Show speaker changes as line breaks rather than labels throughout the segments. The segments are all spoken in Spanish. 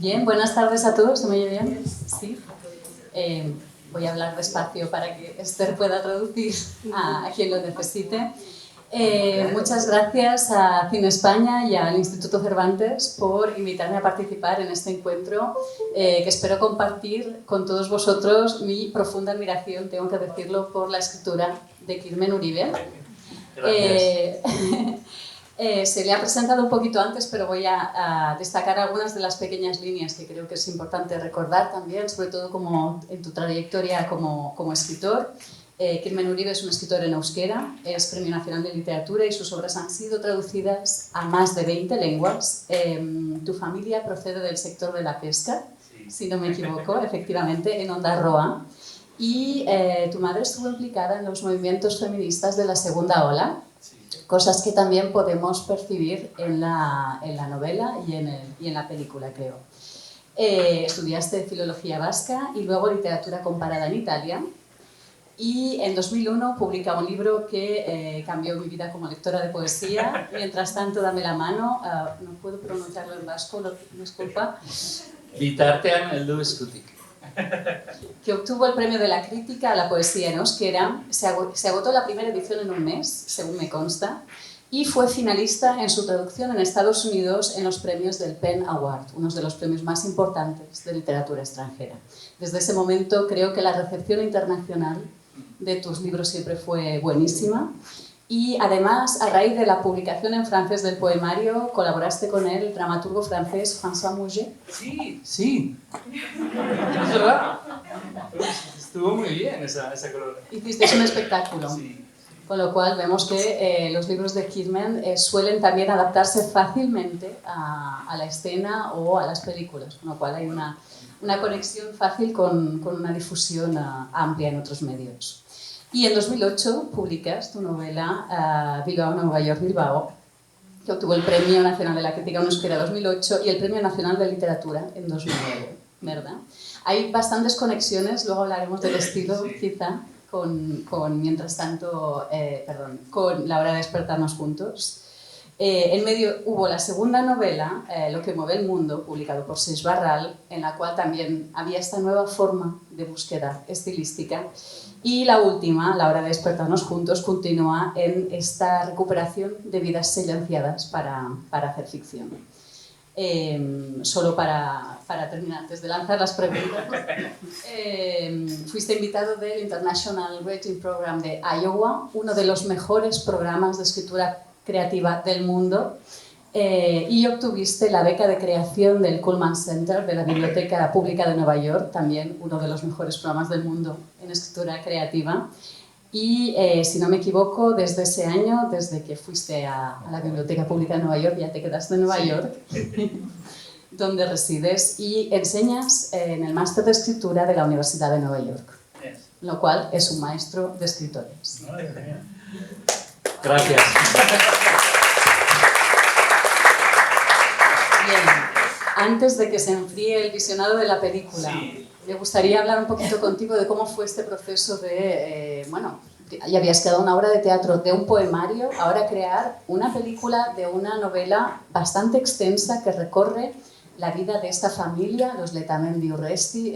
Bien, buenas tardes a todos, ¿se me oye bien? Sí. Voy a hablar despacio para que Esther pueda traducir a quien lo necesite. Muchas gracias a Cine España y al Instituto Cervantes por invitarme a participar en este encuentro que espero compartir con todos vosotros mi profunda admiración, tengo que decirlo, por la escritura de Kirmen Uribe. Se le ha presentado un poquito antes, pero voy a destacar algunas de las pequeñas líneas que creo que es importante recordar también, sobre todo como en tu trayectoria como escritor. Kirmen Uribe es un escritor en euskera, es Premio Nacional de Literatura y sus obras han sido traducidas a más de 20 lenguas. Tu familia procede del sector de la pesca, si no me equivoco, efectivamente, en Ondarroa. Y tu madre estuvo implicada en los movimientos feministas de la segunda ola, cosas que también podemos percibir en la novela y en la película, creo. Estudiaste Filología Vasca y luego Literatura Comparada en Italia. Y en 2001 publica un libro que cambió mi vida como lectora de poesía. Mientras tanto, dame la mano. No puedo pronunciarlo en vasco, disculpa.
Bitartean heldu eskutik.
Que obtuvo el premio de la crítica a la poesía en euskera. Se agotó la primera edición en un mes, según me consta, y fue finalista en su traducción en Estados Unidos en los premios del PEN Award, uno de los premios más importantes de literatura extranjera. Desde ese momento creo que la recepción internacional de tus libros siempre fue buenísima. Y además, a raíz de la publicación en francés del poemario, colaboraste con el dramaturgo francés François Mouget.
Sí, sí. Es verdad. Estuvo muy bien esa colaboración.
Hicisteis un espectáculo.
Sí.
Con lo cual vemos que los libros de Kirmen suelen también adaptarse fácilmente a la escena o a las películas, con lo cual hay una conexión fácil con una difusión amplia en otros medios. Y en 2008 publicas tu novela Bilbao, Nueva York, Bilbao, que obtuvo el Premio Nacional de la Crítica en Euskera 2008 y el Premio Nacional de Literatura en 2009, ¿verdad? Hay bastantes conexiones, luego hablaremos del estilo, quizá, mientras tanto, con La hora de despertarnos juntos. En medio hubo la segunda novela, Lo que mueve el mundo, publicado por Seix Barral, en la cual también había esta nueva forma de búsqueda estilística. Y la última, La hora de despertarnos juntos, continúa en esta recuperación de vidas silenciadas para hacer ficción. Solo para terminar, antes de lanzar las preguntas, fuiste invitado del International Writing Program de Iowa, uno de los mejores programas de escritura creativa del mundo, y obtuviste la beca de creación del Cullman Center de la Biblioteca Pública de Nueva York, también uno de los mejores programas del mundo en escritura creativa. Y, si no me equivoco, desde ese año, desde que fuiste a la Biblioteca Pública de Nueva York, ya te quedaste en Nueva York, donde resides, y enseñas en el máster de escritura de la Universidad de Nueva York, lo cual es un maestro de escritores.
Gracias.
Bien, antes de que se enfríe el visionado de la película, me gustaría hablar un poquito contigo de cómo fue este proceso de, ya habías creado una obra de teatro, de un poemario, ahora crear una película de una novela bastante extensa que recorre la vida de esta familia, los Letamendi Urresti,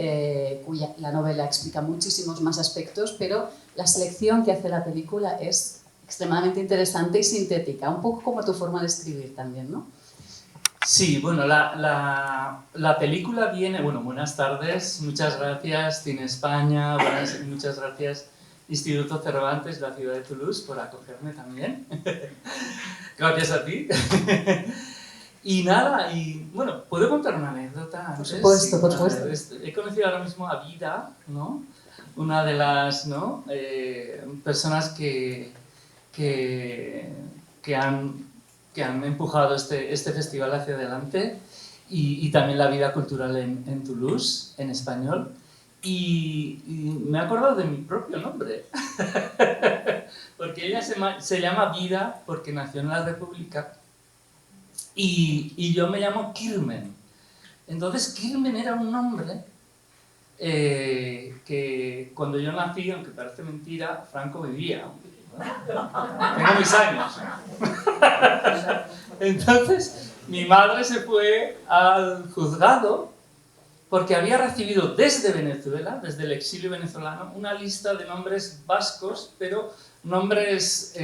cuya la novela explica muchísimos más aspectos, pero la selección que hace la película es extremadamente interesante y sintética, un poco como tu forma de escribir también, ¿no?
Sí, bueno, la película viene... Bueno, buenas tardes, muchas gracias Cine España, muchas gracias Instituto Cervantes, la ciudad de Toulouse, por acogerme también. Gracias a ti. Y nada, bueno, ¿puedo contar una anécdota?
Por supuesto, por supuesto.
He conocido ahora mismo a Vida, ¿no? Una de las personas que han empujado este festival hacia adelante y también la vida cultural en Toulouse, en español. Y me he acordado de mi propio nombre, porque ella se llama Vida porque nació en la República y yo me llamo Kirmen. Entonces Kirmen era un nombre que cuando yo nací, aunque parece mentira, Franco vivía. Tengo mis años. Entonces mi madre se fue al juzgado porque había recibido desde Venezuela, desde el exilio venezolano, una lista de nombres vascos, pero nombres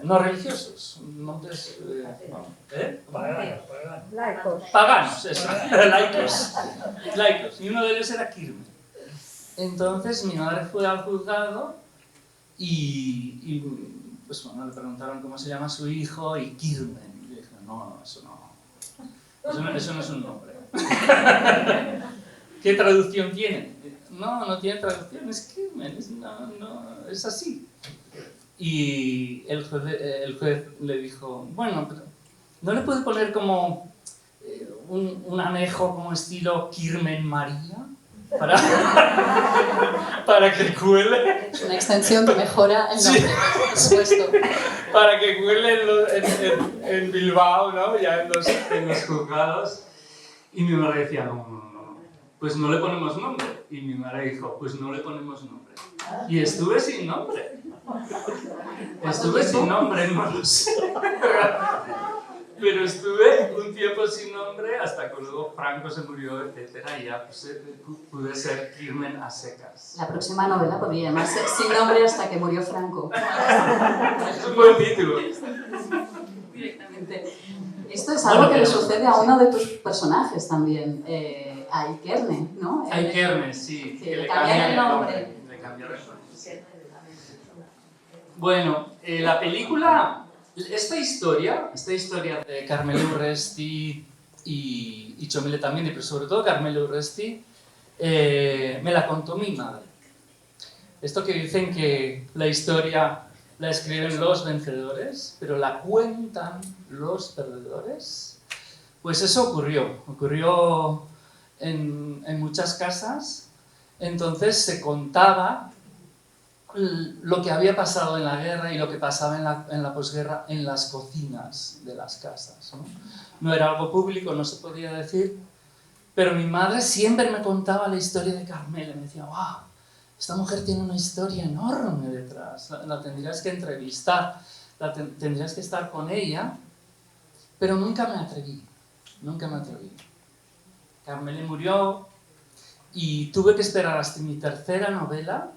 no religiosos, nombres paganos, eso, laicos, y uno de ellos era Kirmen. Entonces mi madre fue al juzgado y pues bueno, le preguntaron cómo se llama su hijo y Kirmen. Y le dije, no, eso no es un nombre. ¿Qué traducción tiene? No tiene traducción, es Kirmen, es así. Y el juez le dijo, bueno, pero ¿no le puede poner como un anejo como estilo Kirmen María? Para que cuele.
Es una extensión que mejora el nombre, sí. Por supuesto.
Para que cuele en Bilbao, ¿no? Ya en los juzgados. Y mi madre decía, no, pues no le ponemos nombre. Y mi madre dijo, pues no le ponemos nombre. Y estuve sin nombre. No lo sé. Pero estuve un tiempo sin nombre hasta que luego Franco se murió, etc. Y ya pude ser Kirmen a secas.
La próxima novela podría llamarse Sin nombre hasta que murió Franco.
Es un buen título.
Directamente. Esto es algo que le sucede a uno de tus personajes también, a Ikerne, ¿no?
A Ikerne, sí.
Que le cambian el nombre.
Le cambiaron el nombre. Bueno, la película... Esta historia de Carmelo Urresti y Txomile también, pero sobre todo Carmelo Urresti, me la contó mi madre. Esto que dicen que la historia la escriben los vencedores, pero la cuentan los perdedores, pues eso ocurrió en muchas casas. Entonces se contaba lo que había pasado en la guerra y lo que pasaba en la posguerra en las cocinas de las casas, no era algo público, no se podía decir, pero mi madre siempre me contaba la historia de Carmela. Me decía, wow, esta mujer tiene una historia enorme detrás, la tendrías que entrevistar, tendrías que estar con ella, pero nunca me atreví. Carmela murió y tuve que esperar hasta mi tercera novela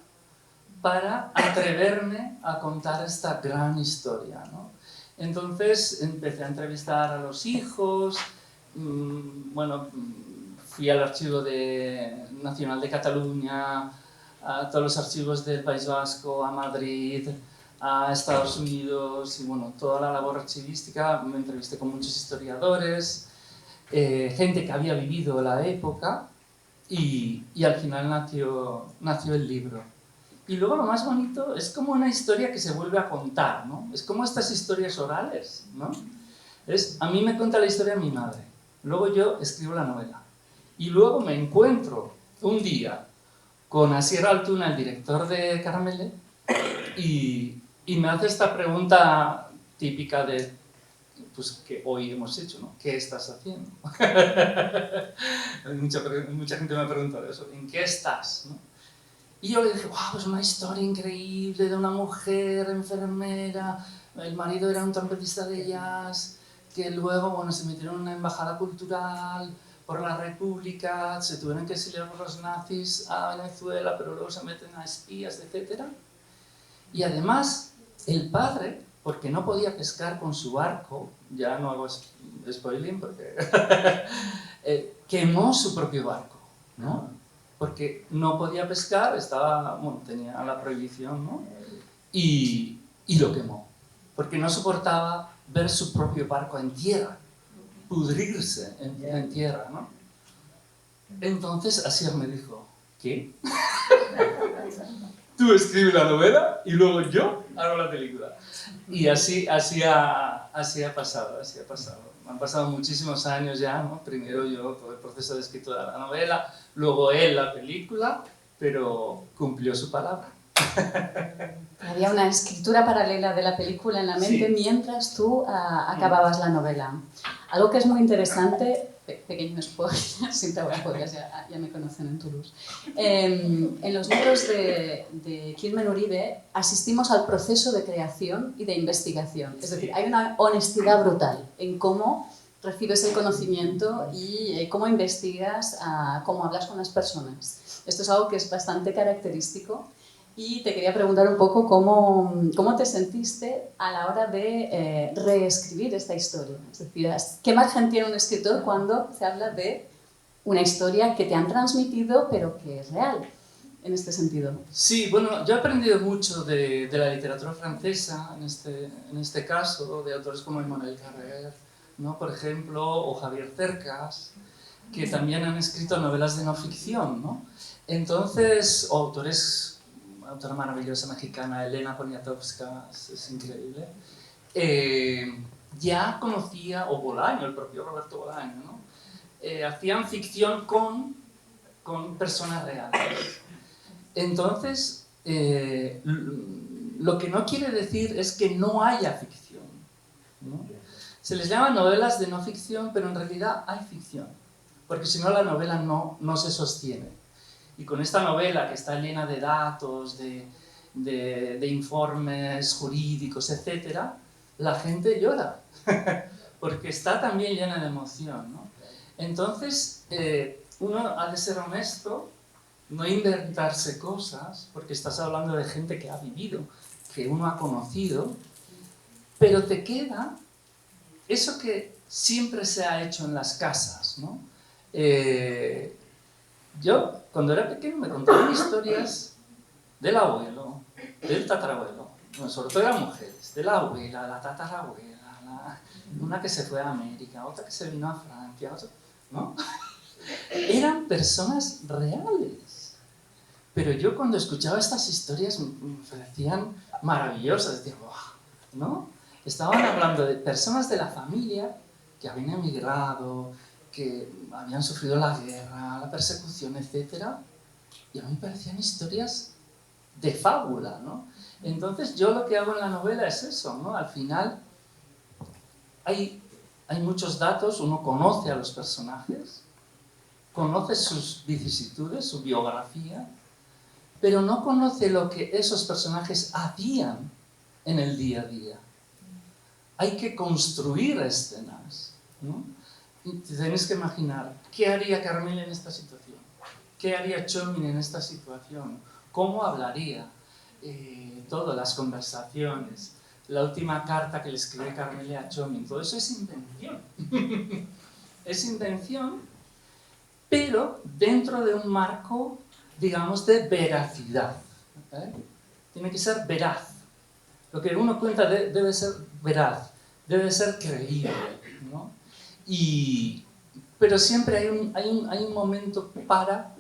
para atreverme a contar esta gran historia, ¿no? Entonces empecé a entrevistar a los hijos, fui al Archivo Nacional de Cataluña, a todos los archivos del País Vasco, a Madrid, a Estados Unidos, y bueno, toda la labor archivística. Me entrevisté con muchos historiadores, gente que había vivido la época, y al final nació el libro. Y luego lo más bonito es como una historia que se vuelve a contar, ¿no? Es como estas historias orales, ¿no? A mí me cuenta la historia mi madre, luego yo escribo la novela. Y luego me encuentro un día con Asier Altuna, el director de Carmele, y me hace esta pregunta típica pues, que hoy hemos hecho, ¿no? ¿Qué estás haciendo? mucha gente me ha preguntado eso, ¿en qué estás? ¿No? Y yo le dije, wow, es una historia increíble de una mujer enfermera, el marido era un trompetista de jazz, que luego, bueno, se metieron en una embajada cultural por la República, se tuvieron que exiliar por los nazis a Venezuela, pero luego se meten a espías, etc. Y además, el padre, porque no podía pescar con su barco, ya no hago spoiling porque quemó su propio barco, ¿no? Porque no podía pescar, tenía la prohibición, ¿no? Y lo quemó, porque no soportaba ver su propio barco en tierra, pudrirse en tierra, ¿no? Entonces Asier me dijo, ¿qué? Tú escribes la novela y luego yo hago la película. Y así ha pasado. Han pasado muchísimos años ya, ¿no? Primero yo, todo el proceso de escritura de la novela, luego él la película, pero cumplió su palabra.
Había una escritura paralela de la película en la mente, sí, mientras tú acababas la novela. Algo que es muy interesante, pequeño spoiler, siempre hago spoilers, ya me conocen en Toulouse. En los libros de Kirmen Uribe asistimos al proceso de creación y de investigación. Es decir, hay una honestidad brutal en cómo recibes el conocimiento y cómo investigas, cómo hablas con las personas. Esto es algo que es bastante característico y te quería preguntar un poco cómo te sentiste a la hora de reescribir esta historia. Es decir, ¿qué margen tiene un escritor cuando se habla de una historia que te han transmitido pero que es real? En este sentido.
Sí, bueno, yo he aprendido mucho de la literatura francesa, en este caso, de autores como Emmanuel Carrère, ¿no? Por ejemplo, o Javier Cercas, que también han escrito novelas de no ficción, ¿no? Entonces, o autora maravillosa mexicana, Elena Poniatowska, es increíble, ya conocía, o Bolaño, el propio Roberto Bolaño, ¿no? Hacían ficción con personas reales. Entonces, lo que no quiere decir es que no haya ficción, ¿no? Se les llama novelas de no ficción, pero en realidad hay ficción, porque si no la novela no se sostiene. Y con esta novela que está llena de datos, de informes jurídicos, etc., la gente llora, porque está también llena de emoción, ¿no? Entonces, uno ha de ser honesto, no inventarse cosas, porque estás hablando de gente que ha vivido, que uno ha conocido, pero te queda eso que siempre se ha hecho en las casas, ¿no? Yo, cuando era pequeño, me contaban historias del abuelo, del tatarabuelo, bueno, sobre todo eran mujeres, de la abuela, la tatarabuela, una que se fue a América, otra que se vino a Francia, ¿no? Eran personas reales. Pero yo cuando escuchaba estas historias me parecían maravillosas, decía, ¡wow! ¿No? Estaban hablando de personas de la familia que habían emigrado, que habían sufrido la guerra, la persecución, etc. Y a mí me parecían historias de fábula, ¿no? Entonces yo lo que hago en la novela es eso, ¿no? Al final hay muchos datos, uno conoce a los personajes, conoce sus vicisitudes, su biografía, pero no conoce lo que esos personajes hacían en el día a día. Hay que construir escenas, ¿no? Y tenéis que imaginar, ¿qué haría Carmela en esta situación? ¿Qué haría Txomin en esta situación? ¿Cómo hablaría? Todas las conversaciones, la última carta que le escribe Carmela a Txomin, todo eso es invención. Es invención, pero dentro de un marco, digamos, de veracidad. Tiene que ser veraz. Lo que uno cuenta debe ser veraz, debe ser creíble, ¿no? Pero siempre hay un momento para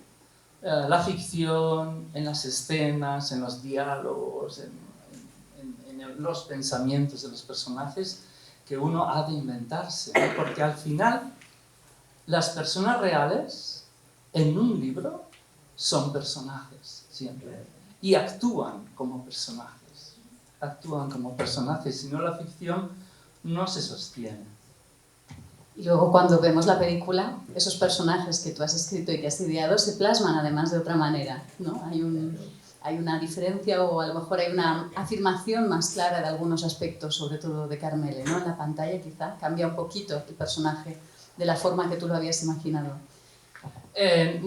la ficción, en las escenas, en los diálogos, en los pensamientos de los personajes que uno ha de inventarse, ¿no? Porque al final las personas reales en un libro son personajes siempre y actúan como personajes, si no la ficción no se sostiene.
Y luego cuando vemos la película, esos personajes que tú has escrito y que has ideado se plasman además de otra manera, ¿no? Hay una diferencia o a lo mejor hay una afirmación más clara de algunos aspectos, sobre todo de Carmele, ¿no? En la pantalla quizá cambia un poquito el personaje de la forma que tú lo habías imaginado.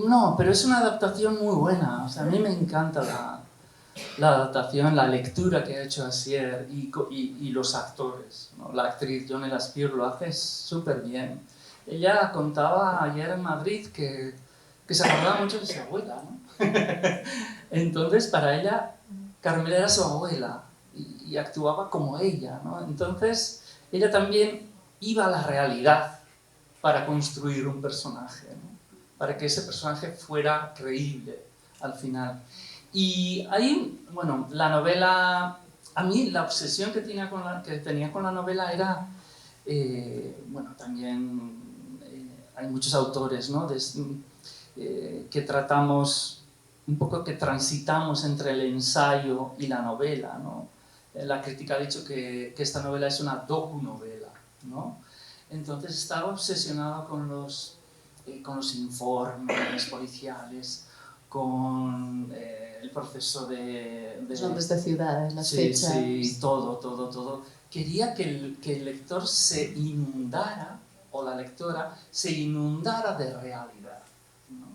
No, pero es una adaptación muy buena. O sea, a mí me encanta la adaptación, la lectura que ha hecho Asier y los actores, ¿no? La actriz Jonela Spear lo hace súper bien. Ella contaba ayer en Madrid que se acordaba mucho de su abuela, ¿no? Entonces, para ella, Carmela era su abuela y actuaba como ella, ¿no? Entonces, ella también iba a la realidad para construir un personaje, ¿no? Para que ese personaje fuera creíble al final. Y ahí, bueno, la novela, a mí la obsesión que tenía con la novela era, bueno, también hay muchos autores, ¿no? Que tratamos, un poco que transitamos entre el ensayo y la novela, ¿no? La crítica ha dicho que esta novela es una docu-novela, ¿no? Entonces estaba obsesionado con los informes policiales, con el proceso de
los nombres de ciudades, las fechas.
Sí, todo. Quería que el lector se inundara o la lectora se inundara de realidad, ¿no?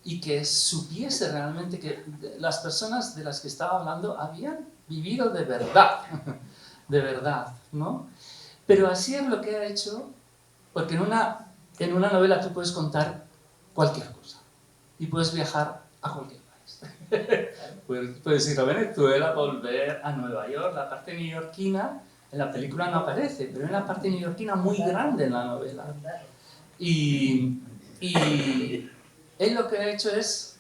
Y que supiese realmente que las personas de las que estaba hablando habían vivido de verdad, ¿no? Pero así es lo que ha hecho, porque en una novela tú puedes contar cualquier cosa y puedes viajar a cualquier país. Puedes ir a Venezuela, volver a Nueva York, la parte neoyorquina en la película no aparece, pero es una parte neoyorquina muy grande en la novela. Y él lo que ha hecho es,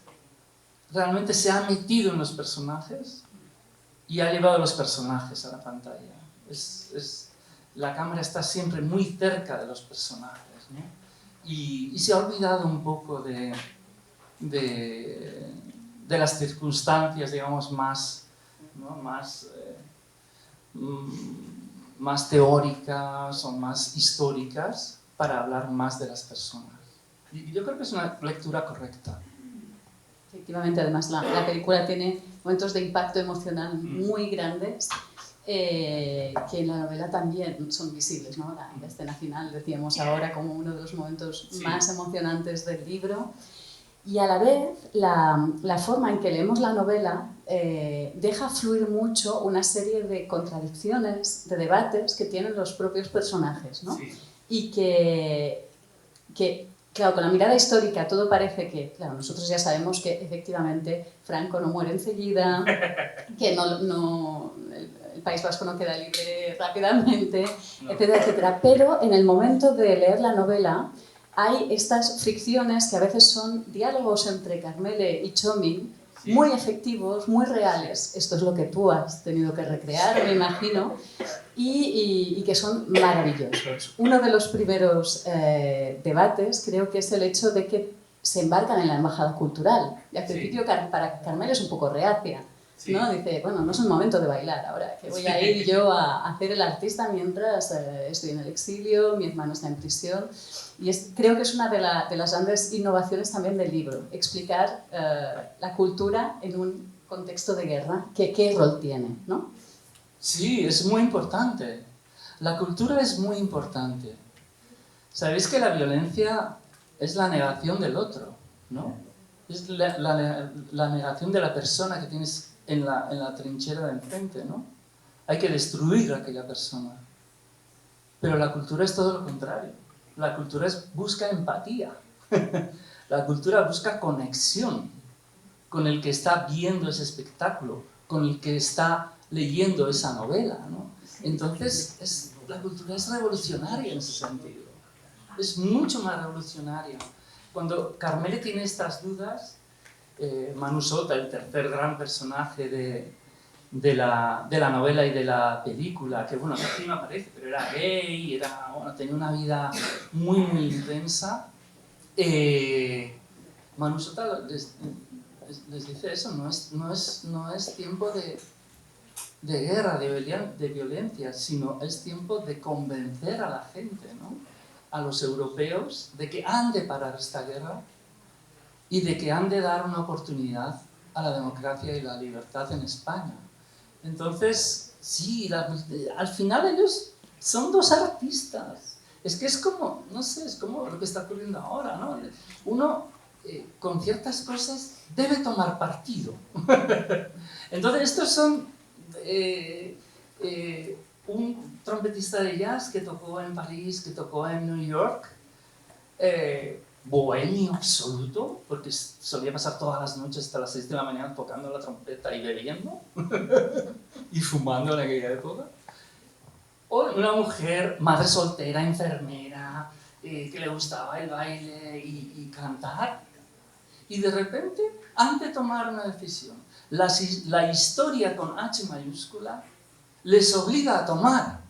realmente se ha metido en los personajes y ha llevado a los personajes a la pantalla. La cámara está siempre muy cerca de los personajes, ¿no? Y se ha olvidado un poco de las circunstancias, digamos, más, ¿no? más teóricas o más históricas para hablar más de las personas. Y yo creo que es una lectura correcta.
Efectivamente, además la película tiene momentos de impacto emocional muy grandes que en la novela también son visibles, ¿no? La escena final, decíamos ahora, como uno de los momentos más emocionantes del libro. Y a la vez, la forma en que leemos la novela deja fluir mucho una serie de contradicciones, de debates que tienen los propios personajes, ¿no?
Sí.
Y que, claro, con la mirada histórica todo parece que, claro, nosotros ya sabemos que efectivamente Franco no muere enseguida, que el País Vasco no queda libre rápidamente, etcétera, etcétera. Pero en el momento de leer la novela hay estas fricciones que a veces son diálogos entre Karmele y Txomin, muy efectivos, muy reales. Esto es lo que tú has tenido que recrear, me imagino, y que son maravillosos. Uno de los primeros debates creo que es el hecho de que se embarcan en la embajada cultural. Y al principio para Karmele es un poco reacia, ¿no? Dice, bueno, no es el momento de bailar ahora, que voy a ir yo a hacer el artista mientras estoy en el exilio, mi hermano está en prisión. Y creo que es una de las grandes innovaciones también del libro, explicar la cultura en un contexto de guerra, qué rol tiene, ¿no?
Sí, es muy importante. La cultura es muy importante. Sabéis que la violencia es la negación del otro, ¿no? Es la negación de la persona que tienes en la trinchera de enfrente, ¿no? Hay que destruir a aquella persona. Pero la cultura es todo lo contrario. La cultura busca empatía. La cultura busca conexión con el que está viendo ese espectáculo, con el que está leyendo esa novela, ¿no? Entonces, la cultura es revolucionaria en ese sentido. Es mucho más revolucionaria. Cuando Karmele tiene estas dudas, Manu Sota, el tercer gran personaje de la novela y de la película, que bueno, aquí no aparece, pero era gay, tenía una vida muy, muy intensa, Manu Sota les dice eso, no es tiempo de guerra, de violencia, sino es tiempo de convencer a la gente, ¿no? A los europeos de que han de parar esta guerra y de que han de dar una oportunidad a la democracia y la libertad en España. Entonces, sí, al final ellos son dos artistas. Es que es como, no sé, es como lo que está ocurriendo ahora, ¿no? Uno, con ciertas cosas, debe tomar partido. Entonces, estos son un trompetista de jazz que tocó en París, que tocó en New York, bohemio absoluto, porque solía pasar todas las noches hasta las 6 de la mañana tocando la trompeta y bebiendo y fumando en aquella época. O una mujer, madre soltera, enfermera, que le gustaba el baile y cantar. Y de repente, antes de tomar una decisión, la historia con H mayúscula les obliga a tomar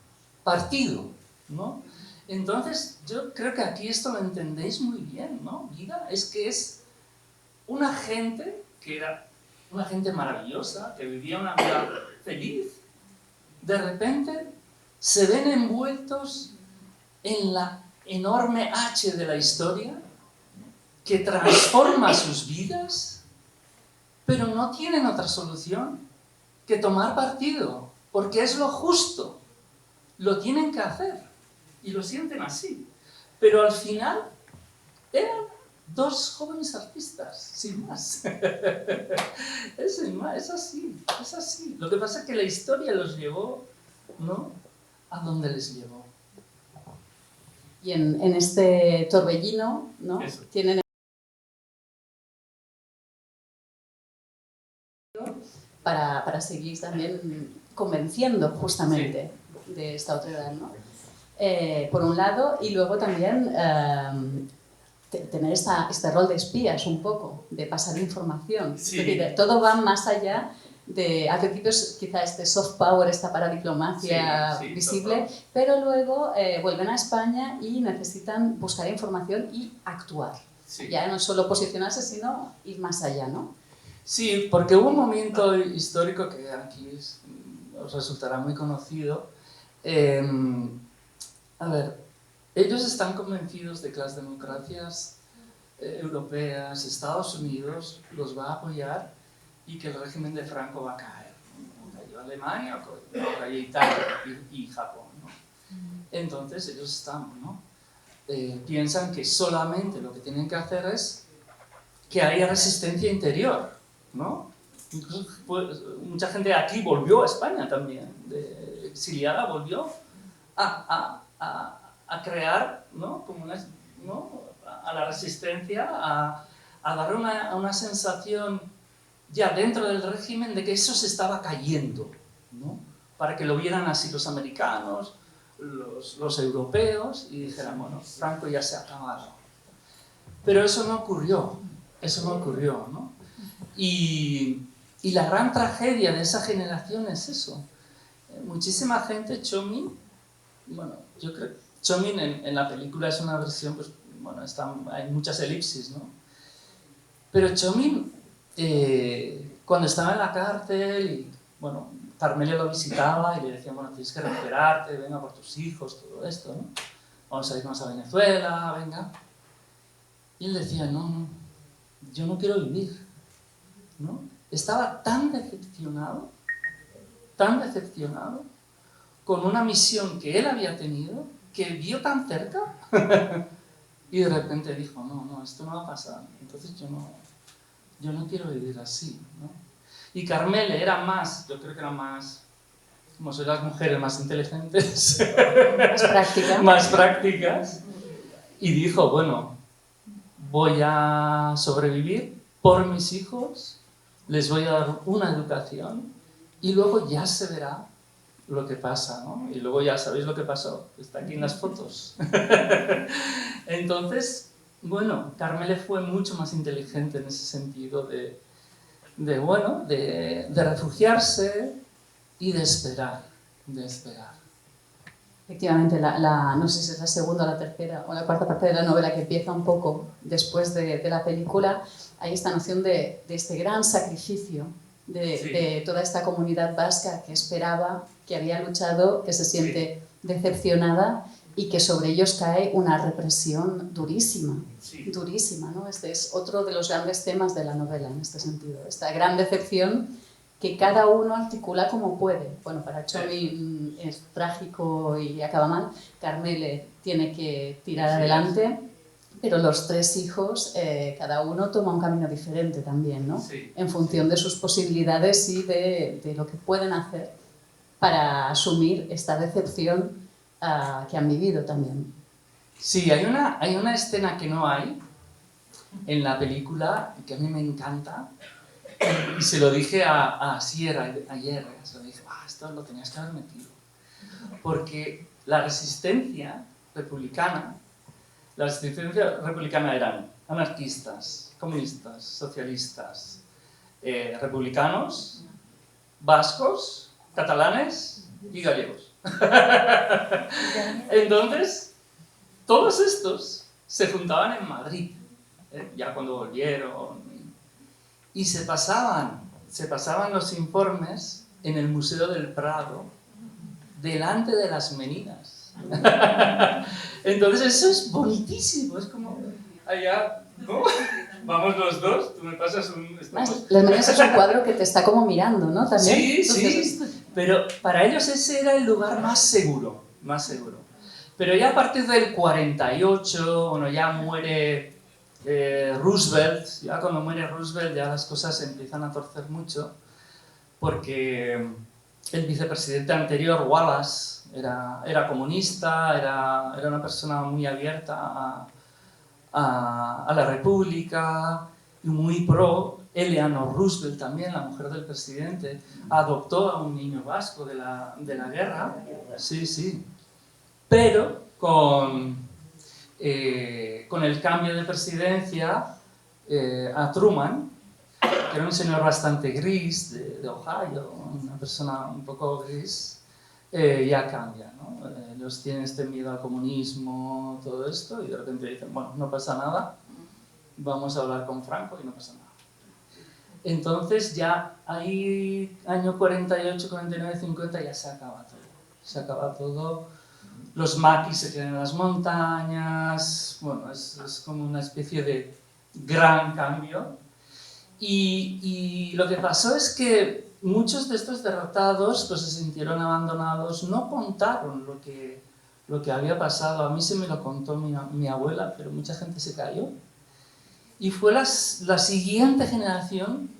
partido, ¿no? Entonces, yo creo que aquí esto lo entendéis muy bien, ¿no? Vida es que es una gente que era una gente maravillosa, que vivía una vida feliz, de repente se ven envueltos en la enorme H de la historia que transforma sus vidas, pero no tienen otra solución que tomar partido, porque es lo justo, lo tienen que hacer. Y lo sienten así. Pero al final eran dos jóvenes artistas, sin más. Es así, es así. Lo que pasa es que la historia los llevó, ¿no?, a donde les llevó.
Y en este torbellino, ¿no?, tienen para seguir también convenciendo justamente de esta otra edad, ¿no? Por un lado, y luego también tener este rol de espías un poco, de pasar información.
Sí.
Es decir, todo va más allá de, al principio quizá este soft power está para diplomacia visible, pero luego vuelven a España y necesitan buscar información y actuar.
Sí.
Ya no solo posicionarse, sino ir más allá, ¿no?
Sí, porque hubo un momento histórico que aquí os resultará muy conocido. A ver, ellos están convencidos de que las democracias europeas, Estados Unidos, los va a apoyar y que el régimen de Franco va a caer. Cayó Alemania, cayó Italia y Japón, ¿no? Entonces ellos están, ¿no?, piensan que solamente lo que tienen que hacer es que haya resistencia interior, ¿no? Incluso, pues, mucha gente aquí volvió a España también, exiliada, volvió a crear, ¿no?, como a la resistencia, a dar una sensación ya dentro del régimen de que eso se estaba cayendo, ¿no?, para que lo vieran así los americanos, los europeos, y dijeran, bueno, Franco ya se ha acabado. Pero eso no ocurrió, ¿no? Y la gran tragedia de esa generación es eso. Muchísima gente, Txomin, bueno, yo creo, Txomin en la película es una versión, pues, bueno, hay muchas elipsis, ¿no? Pero Txomin, cuando estaba en la cárcel, y, bueno, Carmele lo visitaba y le decía, bueno, tienes que recuperarte, venga por tus hijos, todo esto, ¿no? Vamos a irnos a Venezuela, venga. Y él decía, no, yo no quiero vivir, ¿no? Estaba tan decepcionado con una misión que él había tenido, que vio tan cerca, y de repente dijo, no, esto no va a pasar, entonces yo no quiero vivir así, ¿no? Y Carmele era más, yo creo que era más, como soy las mujeres más inteligentes, más prácticas, y dijo, bueno, voy a sobrevivir por mis hijos, les voy a dar una educación y luego ya se verá lo que pasa, ¿no? Y luego ya sabéis lo que pasó, está aquí en las fotos. Entonces, bueno, Carmele fue mucho más inteligente en ese sentido de refugiarse y de esperar.
Efectivamente, no sé si es la segunda o la tercera o la cuarta parte de la novela que empieza un poco después de la película, hay esta noción de este gran sacrificio de toda esta comunidad vasca que esperaba, que había luchado, que se siente decepcionada y que sobre ellos cae una represión durísima, durísima, ¿no? Este es otro de los grandes temas de la novela en este sentido, esta gran decepción que cada uno articula como puede. Bueno, para Txomin es trágico y acaba mal, Carmele tiene que tirar adelante, pero los tres hijos, cada uno toma un camino diferente también, ¿no? En función de sus posibilidades y de lo que pueden hacer para asumir esta decepción que han vivido también.
Sí, hay una escena que no hay en la película que a mí me encanta, y se lo dije a Asier ayer, se lo dije, esto lo tenías que haber metido, porque la resistencia republicana eran anarquistas, comunistas, socialistas, republicanos, vascos, catalanes y gallegos. Entonces, todos estos se juntaban en Madrid, ya cuando volvieron, y se pasaban los informes en el Museo del Prado, delante de las meninas. Entonces eso es bonitísimo, es como allá, ¿no? Vamos los dos, tú me pasas un...
Las meninas es un cuadro que te está como mirando, ¿no? ¿También?
Sí, pero para ellos ese era el lugar más seguro. Pero ya a partir del 48, bueno, ya muere Roosevelt, ya cuando muere Roosevelt ya las cosas se empiezan a torcer mucho, porque el vicepresidente anterior, Wallace, era comunista, era una persona muy abierta a la República y muy pro. Eleanor Roosevelt también, la mujer del presidente, adoptó a un niño vasco de la guerra, sí, sí, pero con el cambio de presidencia a Truman, que era un señor bastante gris, de Ohio, una persona un poco gris, ya cambia, ¿no? Ellos tienen este miedo al comunismo, todo esto, y de repente dicen, bueno, no pasa nada, vamos a hablar con Franco y no pasa nada. Entonces ya ahí, año 48, 49, 50, ya se acaba todo. Se acaba todo. Los maquis se quedan en las montañas, bueno, es como una especie de gran cambio. Y lo que pasó es que muchos de estos derrotados pues, se sintieron abandonados, no contaron lo que había pasado. A mí se me lo contó mi abuela, pero mucha gente se cayó. Y fue la siguiente generación,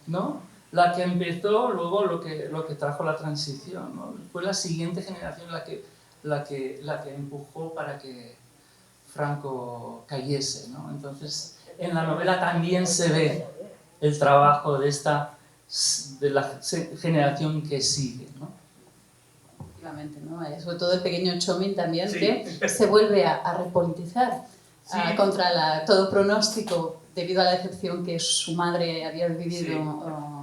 ¿no?, la que empezó luego lo que trajo la transición, ¿no? Fue la siguiente generación la que empujó para que Franco cayese, ¿no? Entonces, en la novela también se ve el trabajo de la generación que sigue, ¿no?
Efectivamente, ¿no? Sobre todo el pequeño Chomin también,
sí,
que se vuelve a repolitizar
sí,
contra todo pronóstico debido a la decepción que su madre había vivido
sí,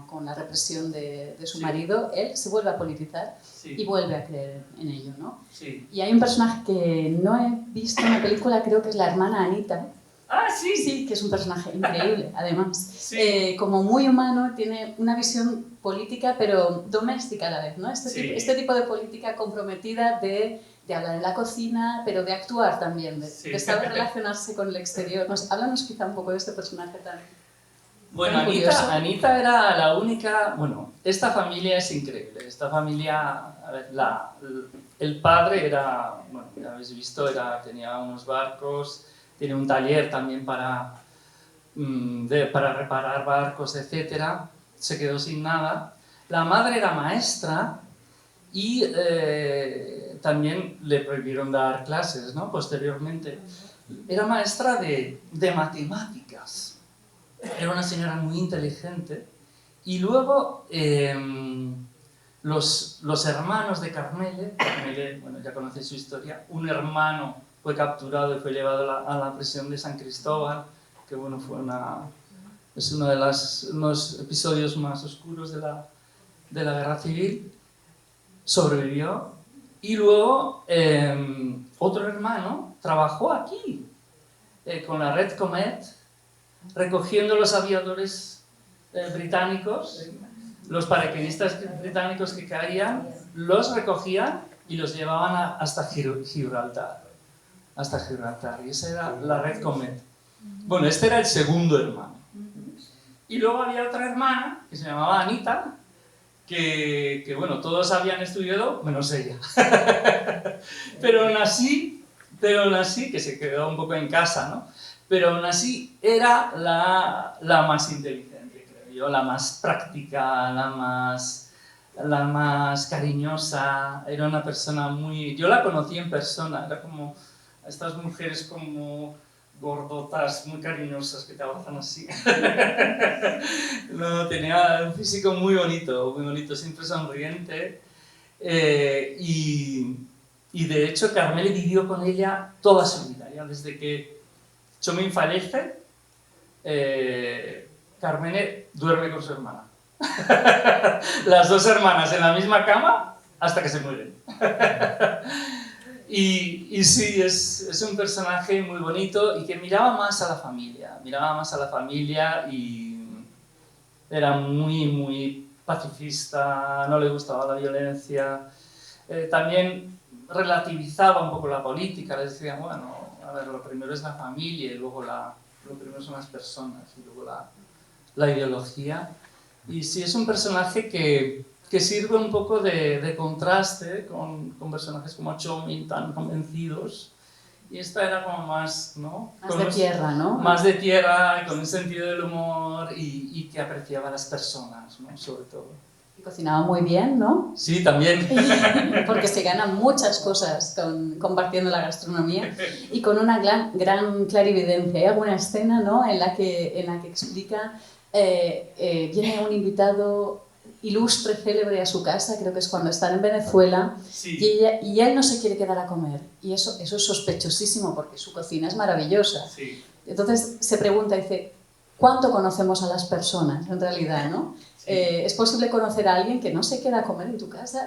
con la represión de su
sí,
marido. Él se vuelve a politizar
sí,
y vuelve a creer en ello, ¿no?
Sí.
Y hay un personaje que no he visto en la película, creo que es la hermana Anita.
Ah, sí.
Sí, que es un personaje increíble, además.
Sí.
Como muy humano, tiene una visión política, pero doméstica a la vez, ¿no? Este tipo de política comprometida de hablar en la cocina, pero de actuar también, de saber relacionarse con el exterior. Háblanos quizá un poco de este personaje tan...
Bueno, Anita era la única... Bueno, esta familia es increíble. Esta familia, a ver, el padre era, bueno, ya habéis visto, tenía unos barcos, tiene un taller también para reparar barcos, etc. Se quedó sin nada. La madre era maestra y también le prohibieron dar clases, ¿no? Posteriormente. Era maestra de matemáticas. Era una señora muy inteligente. Y luego los hermanos de Carmele, bueno, ya conocéis su historia, un hermano fue capturado y fue llevado a la prisión de San Cristóbal, que bueno, es uno de los episodios más oscuros de la Guerra Civil. Sobrevivió. Y luego otro hermano trabajó aquí, con la Red Comet, recogiendo los aviadores británicos, los paracaidistas británicos que caían, los recogían y los llevaban hasta Gibraltar. Y esa era la Red Comet. Bueno, este era el segundo hermano. Y luego había otra hermana que se llamaba Anita, que bueno, todos habían estudiado menos ella. pero aún así, que se quedó un poco en casa, ¿no? Pero aún así era la más inteligente, creo yo, la más práctica, la más cariñosa. Era una persona muy... Yo la conocí en persona, era como estas mujeres como gordotas, muy cariñosas, que te abrazan así. No, tenía un físico muy bonito, siempre sonriente. Y de hecho Carmele vivió con ella toda su vida, ya desde que Chomin fallece, Carmele duerme con su hermana. Las dos hermanas en la misma cama hasta que se mueren. Y sí, es un personaje muy bonito y que miraba más a la familia y era muy, muy pacifista, no le gustaba la violencia. También relativizaba un poco la política, le decía, bueno, a ver, lo primero es la familia y luego lo primero son las personas y luego la ideología. Y sí, es un personaje que que sirve un poco de contraste con personajes como Chomin tan convencidos. Y esta era como más, ¿no?
Más de tierra, ¿no?
Más de tierra, con un sentido del humor y que apreciaba a las personas, ¿no? Sobre todo.
Y cocinaba muy bien, ¿no?
Sí, también.
Porque se ganan muchas cosas compartiendo la gastronomía y con una gran clarividencia. Hay alguna escena, ¿no?, en la que explica, viene un invitado ilustre, célebre a su casa, creo que es cuando están en Venezuela,
Sí.
y él no se quiere quedar a comer. Y eso es sospechosísimo porque su cocina es maravillosa.
Sí.
Entonces se pregunta, dice, ¿cuánto conocemos a las personas en realidad, no? Sí. ¿Es posible conocer a alguien que no se queda a comer en tu casa?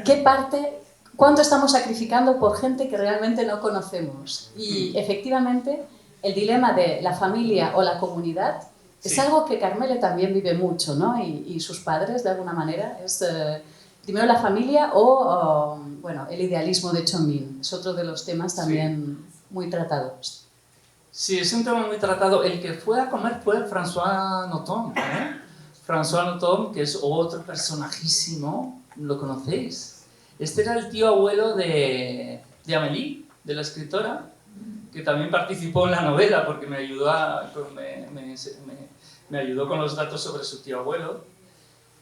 ¿Qué parte, cuánto estamos sacrificando por gente que realmente no conocemos? Y efectivamente el dilema de la familia o la comunidad es algo que Carmele también vive mucho, ¿no? Y sus padres, de alguna manera, es primero la familia o bueno, el idealismo de Chomin. Es otro de los temas también muy tratados.
Sí, es un tema muy tratado. El que fue a comer fue François Nothomb, ¿eh? François Nothomb, que es otro personajísimo, ¿lo conocéis? Este era el tío abuelo de Amélie, de la escritora, que también participó en la novela porque me ayudó, me ayudó con los datos sobre su tío abuelo.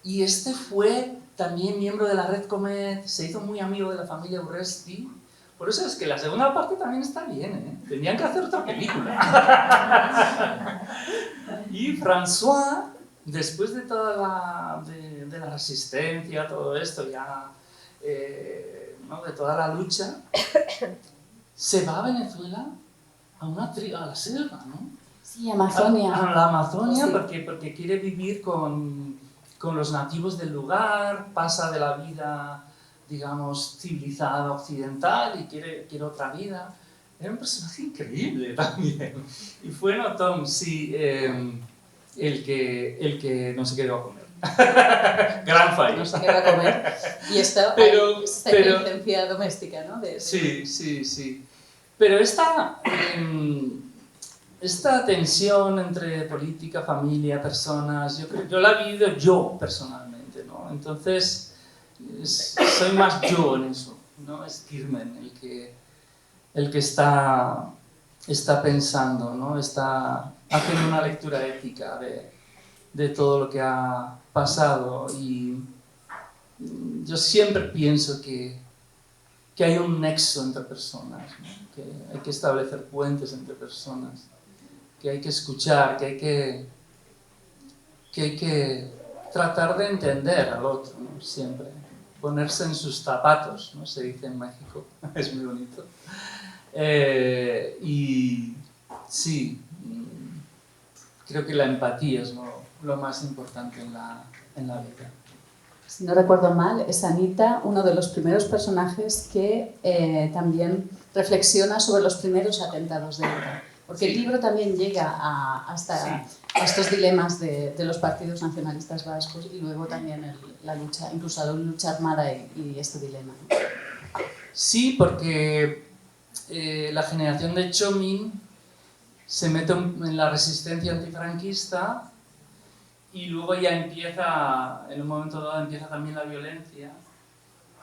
Y este fue también miembro de la Red Comet, se hizo muy amigo de la familia Urresti. Por eso es que la segunda parte también está bien, ¿eh? Tenían que hacer otra película. Y François, después de toda la resistencia, todo esto ya, ¿no?, de toda la lucha, se va a Venezuela a la selva, ¿no?
Sí, Amazonia.
A la Amazonia,
Sí.
porque quiere vivir con los nativos del lugar, pasa de la vida, digamos, civilizada occidental y quiere otra vida. Era un personaje increíble también. Y fue Nothomb, sí, el que no se quedó a comer. Gran fallo.
No se quedó a comer. Y esto
Pero
inteligencia doméstica, ¿no?
Sí, sí, sí. Pero esta tensión entre política, familia, personas, yo la he vivido yo personalmente, ¿no? Entonces, soy más yo en eso, ¿no? Es Kirmen el que está pensando, ¿no? Está haciendo una lectura ética de todo lo que ha pasado y yo siempre pienso que hay un nexo entre personas, ¿no? Que hay que establecer puentes entre personas, que hay que escuchar, que hay que tratar de entender al otro, ¿no? Siempre ponerse en sus zapatos, ¿no? Se dice en México, es muy bonito. Y sí, creo que la empatía es lo más importante en la vida.
Si no recuerdo mal, es Anita, uno de los primeros personajes que también reflexiona sobre los primeros atentados de ETA. Porque el libro también llega a estos dilemas de los partidos nacionalistas vascos y luego también la lucha, incluso la lucha armada y este dilema.
Sí, porque la generación de Chomin se mete en la resistencia antifranquista y luego ya empieza, en un momento dado empieza también la violencia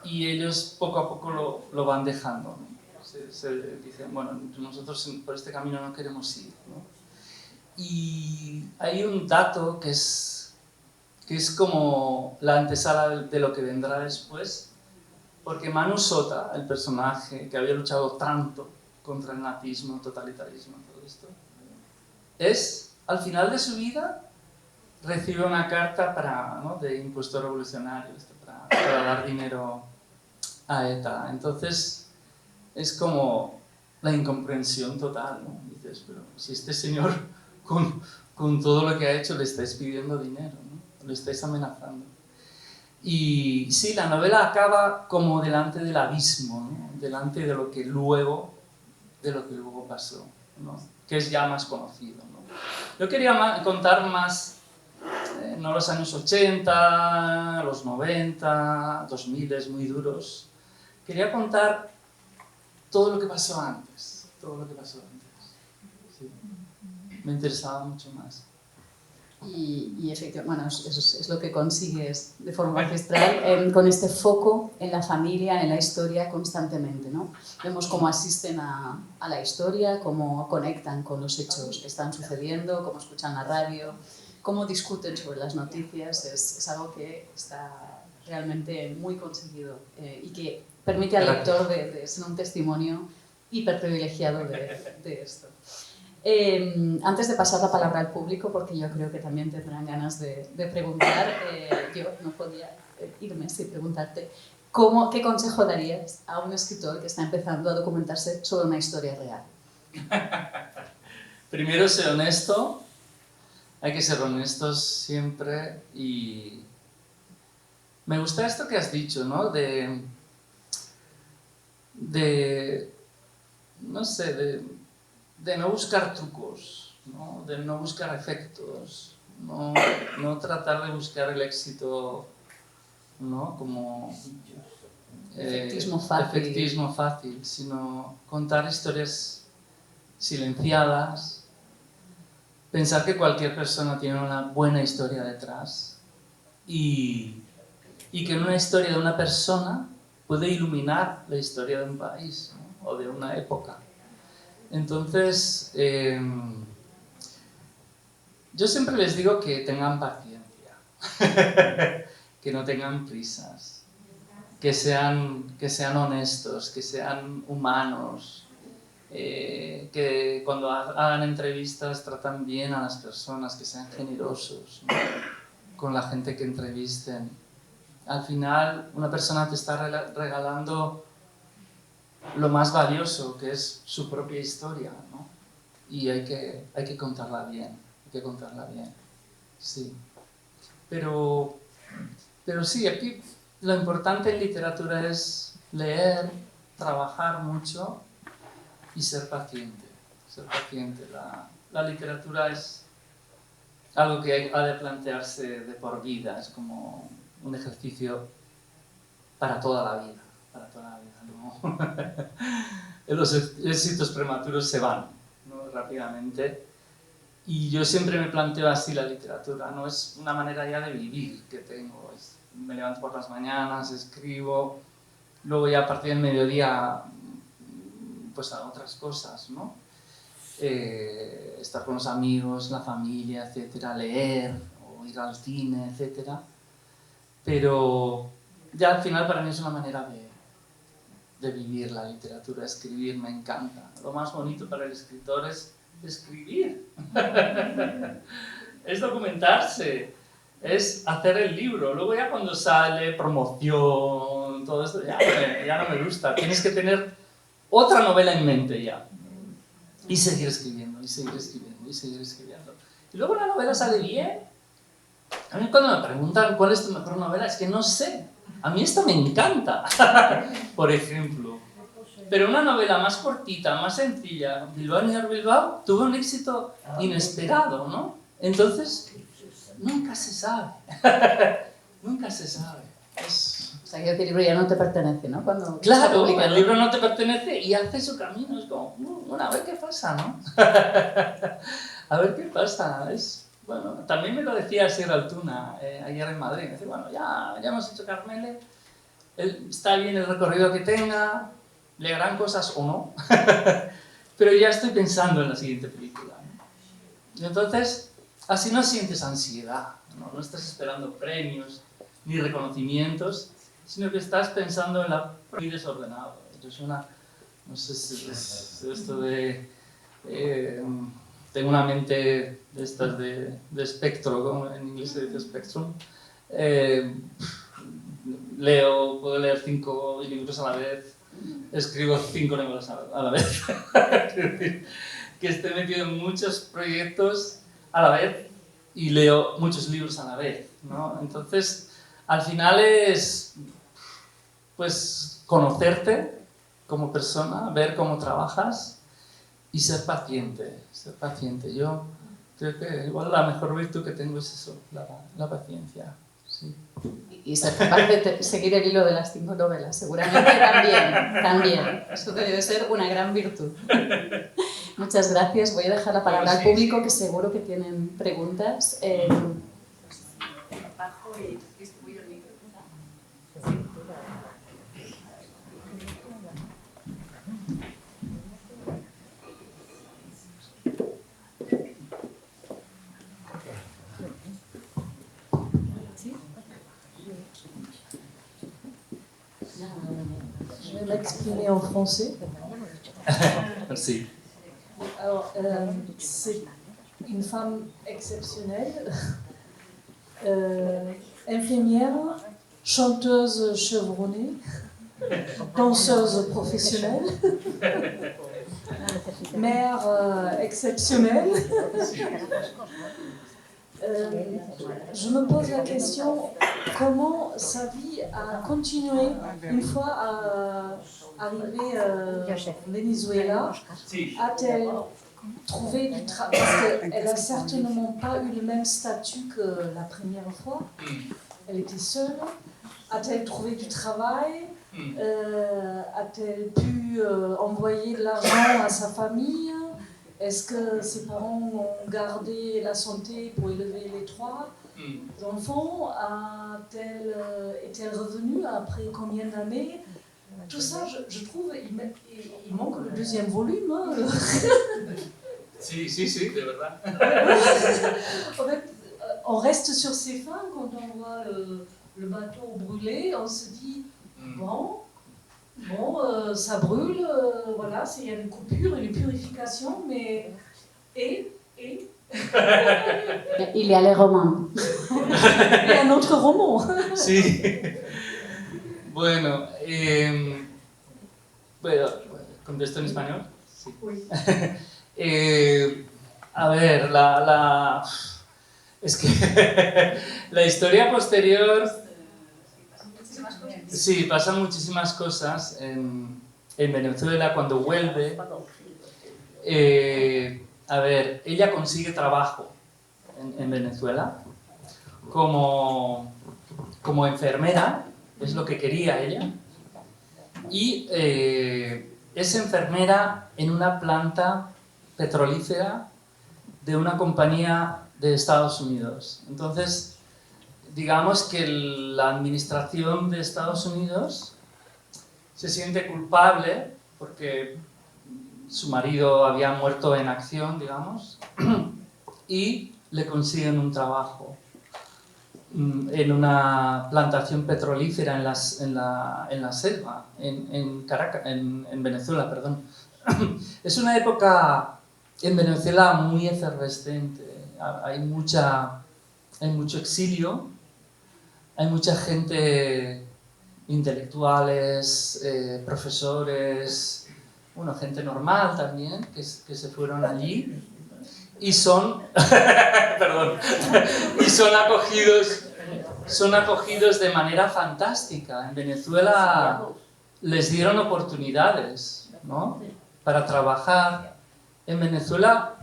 y ellos poco a poco lo van dejando, ¿no? Se dicen, bueno, nosotros por este camino no queremos ir, ¿no? Y hay un dato que es como la antesala de lo que vendrá después, porque Manu Sota, el personaje que había luchado tanto contra el nazismo, el totalitarismo, todo esto, al final de su vida, recibe una carta ¿no?, de impuesto revolucionario, para dar dinero a ETA. Entonces, es como la incomprensión total, ¿no? Dices, pero si este señor, con todo lo que ha hecho, le estáis pidiendo dinero, ¿no? Le estáis amenazando. Y sí, la novela acaba como delante del abismo, ¿no? Delante de lo que luego pasó, ¿no? Que es ya más conocido, ¿no? Yo quería contar más, no los años 80, los 90, 2000 muy duros. Quería contar todo lo que pasó antes, Sí. Me interesaba mucho más.
Y efectivamente, bueno, eso es lo que consigues de forma magistral con este foco en la familia, en la historia constantemente, ¿no? Vemos cómo asisten a la historia, cómo conectan con los hechos que están sucediendo, cómo escuchan la radio, cómo discuten sobre las noticias. Es algo que está realmente muy conseguido y que permite al lector de ser un testimonio hiperprivilegiado de esto. Antes de pasar la palabra al público, porque yo creo que también tendrán ganas de preguntar, yo no podía irme sin preguntarte, ¿qué consejo darías a un escritor que está empezando a documentarse sobre una historia real?
Primero, ser honesto. Hay que ser honestos siempre y... Me gusta esto que has dicho, ¿no? No sé, de no buscar trucos, ¿no? De no buscar efectos, no tratar de buscar el éxito, ¿no? Como efectismo fácil, sino contar historias silenciadas, pensar que cualquier persona tiene una buena historia detrás y que una historia de una persona puede iluminar la historia de un país, ¿no? O de una época. Entonces, yo siempre les digo que tengan paciencia, que no tengan prisas, que sean honestos, que sean humanos, que cuando hagan entrevistas tratan bien a las personas, que sean generosos, ¿no? Con la gente que entrevisten. Al final, una persona te está regalando lo más valioso, que es su propia historia, ¿no? Y hay que contarla bien, sí. Pero sí, aquí lo importante en literatura es leer, trabajar mucho y ser paciente. La literatura es algo que ha de plantearse de por vida, es como un ejercicio para toda la vida, ¿no? Los éxitos prematuros se van, ¿no? Rápidamente. Y yo siempre me planteo así la literatura, ¿no? Es una manera ya de vivir que tengo. Me levanto por las mañanas, escribo, luego ya a partir del mediodía pues a otras cosas, ¿no? Estar con los amigos, la familia, etcétera, leer o ir al cine, etcétera. Pero ya al final para mí es una manera de vivir la literatura. Escribir me encanta. Lo más bonito para el escritor es escribir. Es documentarse, es hacer el libro. Luego ya cuando sale, promoción, todo esto, ya no me gusta. Tienes que tener otra novela en mente ya. Y seguir escribiendo, y seguir escribiendo, y seguir escribiendo. Y luego la novela sale bien. A mí cuando me preguntan cuál es tu mejor novela, es que no sé. A mí esta me encanta, por ejemplo. Pero una novela más cortita, más sencilla, Bilbao, New York, Bilbao, tuvo un éxito inesperado, ¿no? Entonces, nunca se sabe. Nunca se sabe.
O sea, que el libro ya no te pertenece, ¿no?
Claro, el libro no te pertenece y hace su camino. Es como, bueno, a ver qué pasa, ¿no? A ver qué pasa. Bueno, también me lo decía Asier Altuna ayer en Madrid. Dice, bueno, ya hemos hecho Carmele, está bien el recorrido que tenga, leerán cosas o no, pero ya estoy pensando en la siguiente película, ¿no? Y entonces, así no sientes ansiedad, no estás esperando premios ni reconocimientos, sino que estás pensando en la muy desordenado. Es no sé si es esto de... tengo una mente de estas de espectro, como en inglés se dice spectrum. Puedo leer 5 libros a la vez, escribo 5 novelas a la vez. Es decir, que estoy metido en muchos proyectos a la vez y leo muchos libros a la vez, ¿no? Entonces, al final es pues conocerte como persona, ver cómo trabajas y ser paciente. Yo creo que igual la mejor virtud que tengo es eso, la paciencia. Sí.
Y ser capaz de seguir el hilo de las 5 novelas, seguramente también. Eso debe ser una gran virtud. Muchas gracias. Voy a dejar la palabra al público, que seguro que tienen preguntas. Bajo y distribuyo el micro.
Je vais m'exprimer en français.
Merci.
Alors, c'est une femme exceptionnelle, infirmière, chanteuse chevronnée, danseuse professionnelle, mère exceptionnelle. Je me pose la question, comment sa vie a continué une fois arrivée au Venezuela? A-t-elle trouvé du travail? Parce qu'elle n'a certainement pas eu le même statut que la première fois. Elle était seule. A-t-elle trouvé du travail? A-t-elle pu envoyer de l'argent à sa famille? Est-ce que ses parents ont gardé la santé pour élever les 3 enfants? Est-elle revenue après combien d'années? Tout ça, je trouve, il manque le deuxième volume. Hein.
Sí, de verdad.
En fait, on reste sur ses fins quand on voit le bateau brûler. On se dit, bon, ça brûle, voilà, il y a une coupure, une purification, mais... Et
Il y a les romans.
Il y a un autre roman.
Sí. Bueno, ¿contesto en español? Sí. A ver, es que la historia posterior... Sí, pasan muchísimas cosas en Venezuela cuando vuelve. A ver, ella consigue trabajo en Venezuela como enfermera, es lo que quería ella, y es enfermera en una planta petrolífera de una compañía de Estados Unidos. Entonces, digamos que la administración de Estados Unidos se siente culpable porque su marido había muerto en acción, digamos, y le consiguen un trabajo en una plantación petrolífera en la selva, en Caracas, en Venezuela, perdón. Es una época en Venezuela muy efervescente, hay mucho exilio, hay mucha gente, intelectuales, profesores, bueno, gente normal también, que se fueron allí y son, perdón, y son acogidos de manera fantástica. En Venezuela les dieron oportunidades, ¿no?, para trabajar. En Venezuela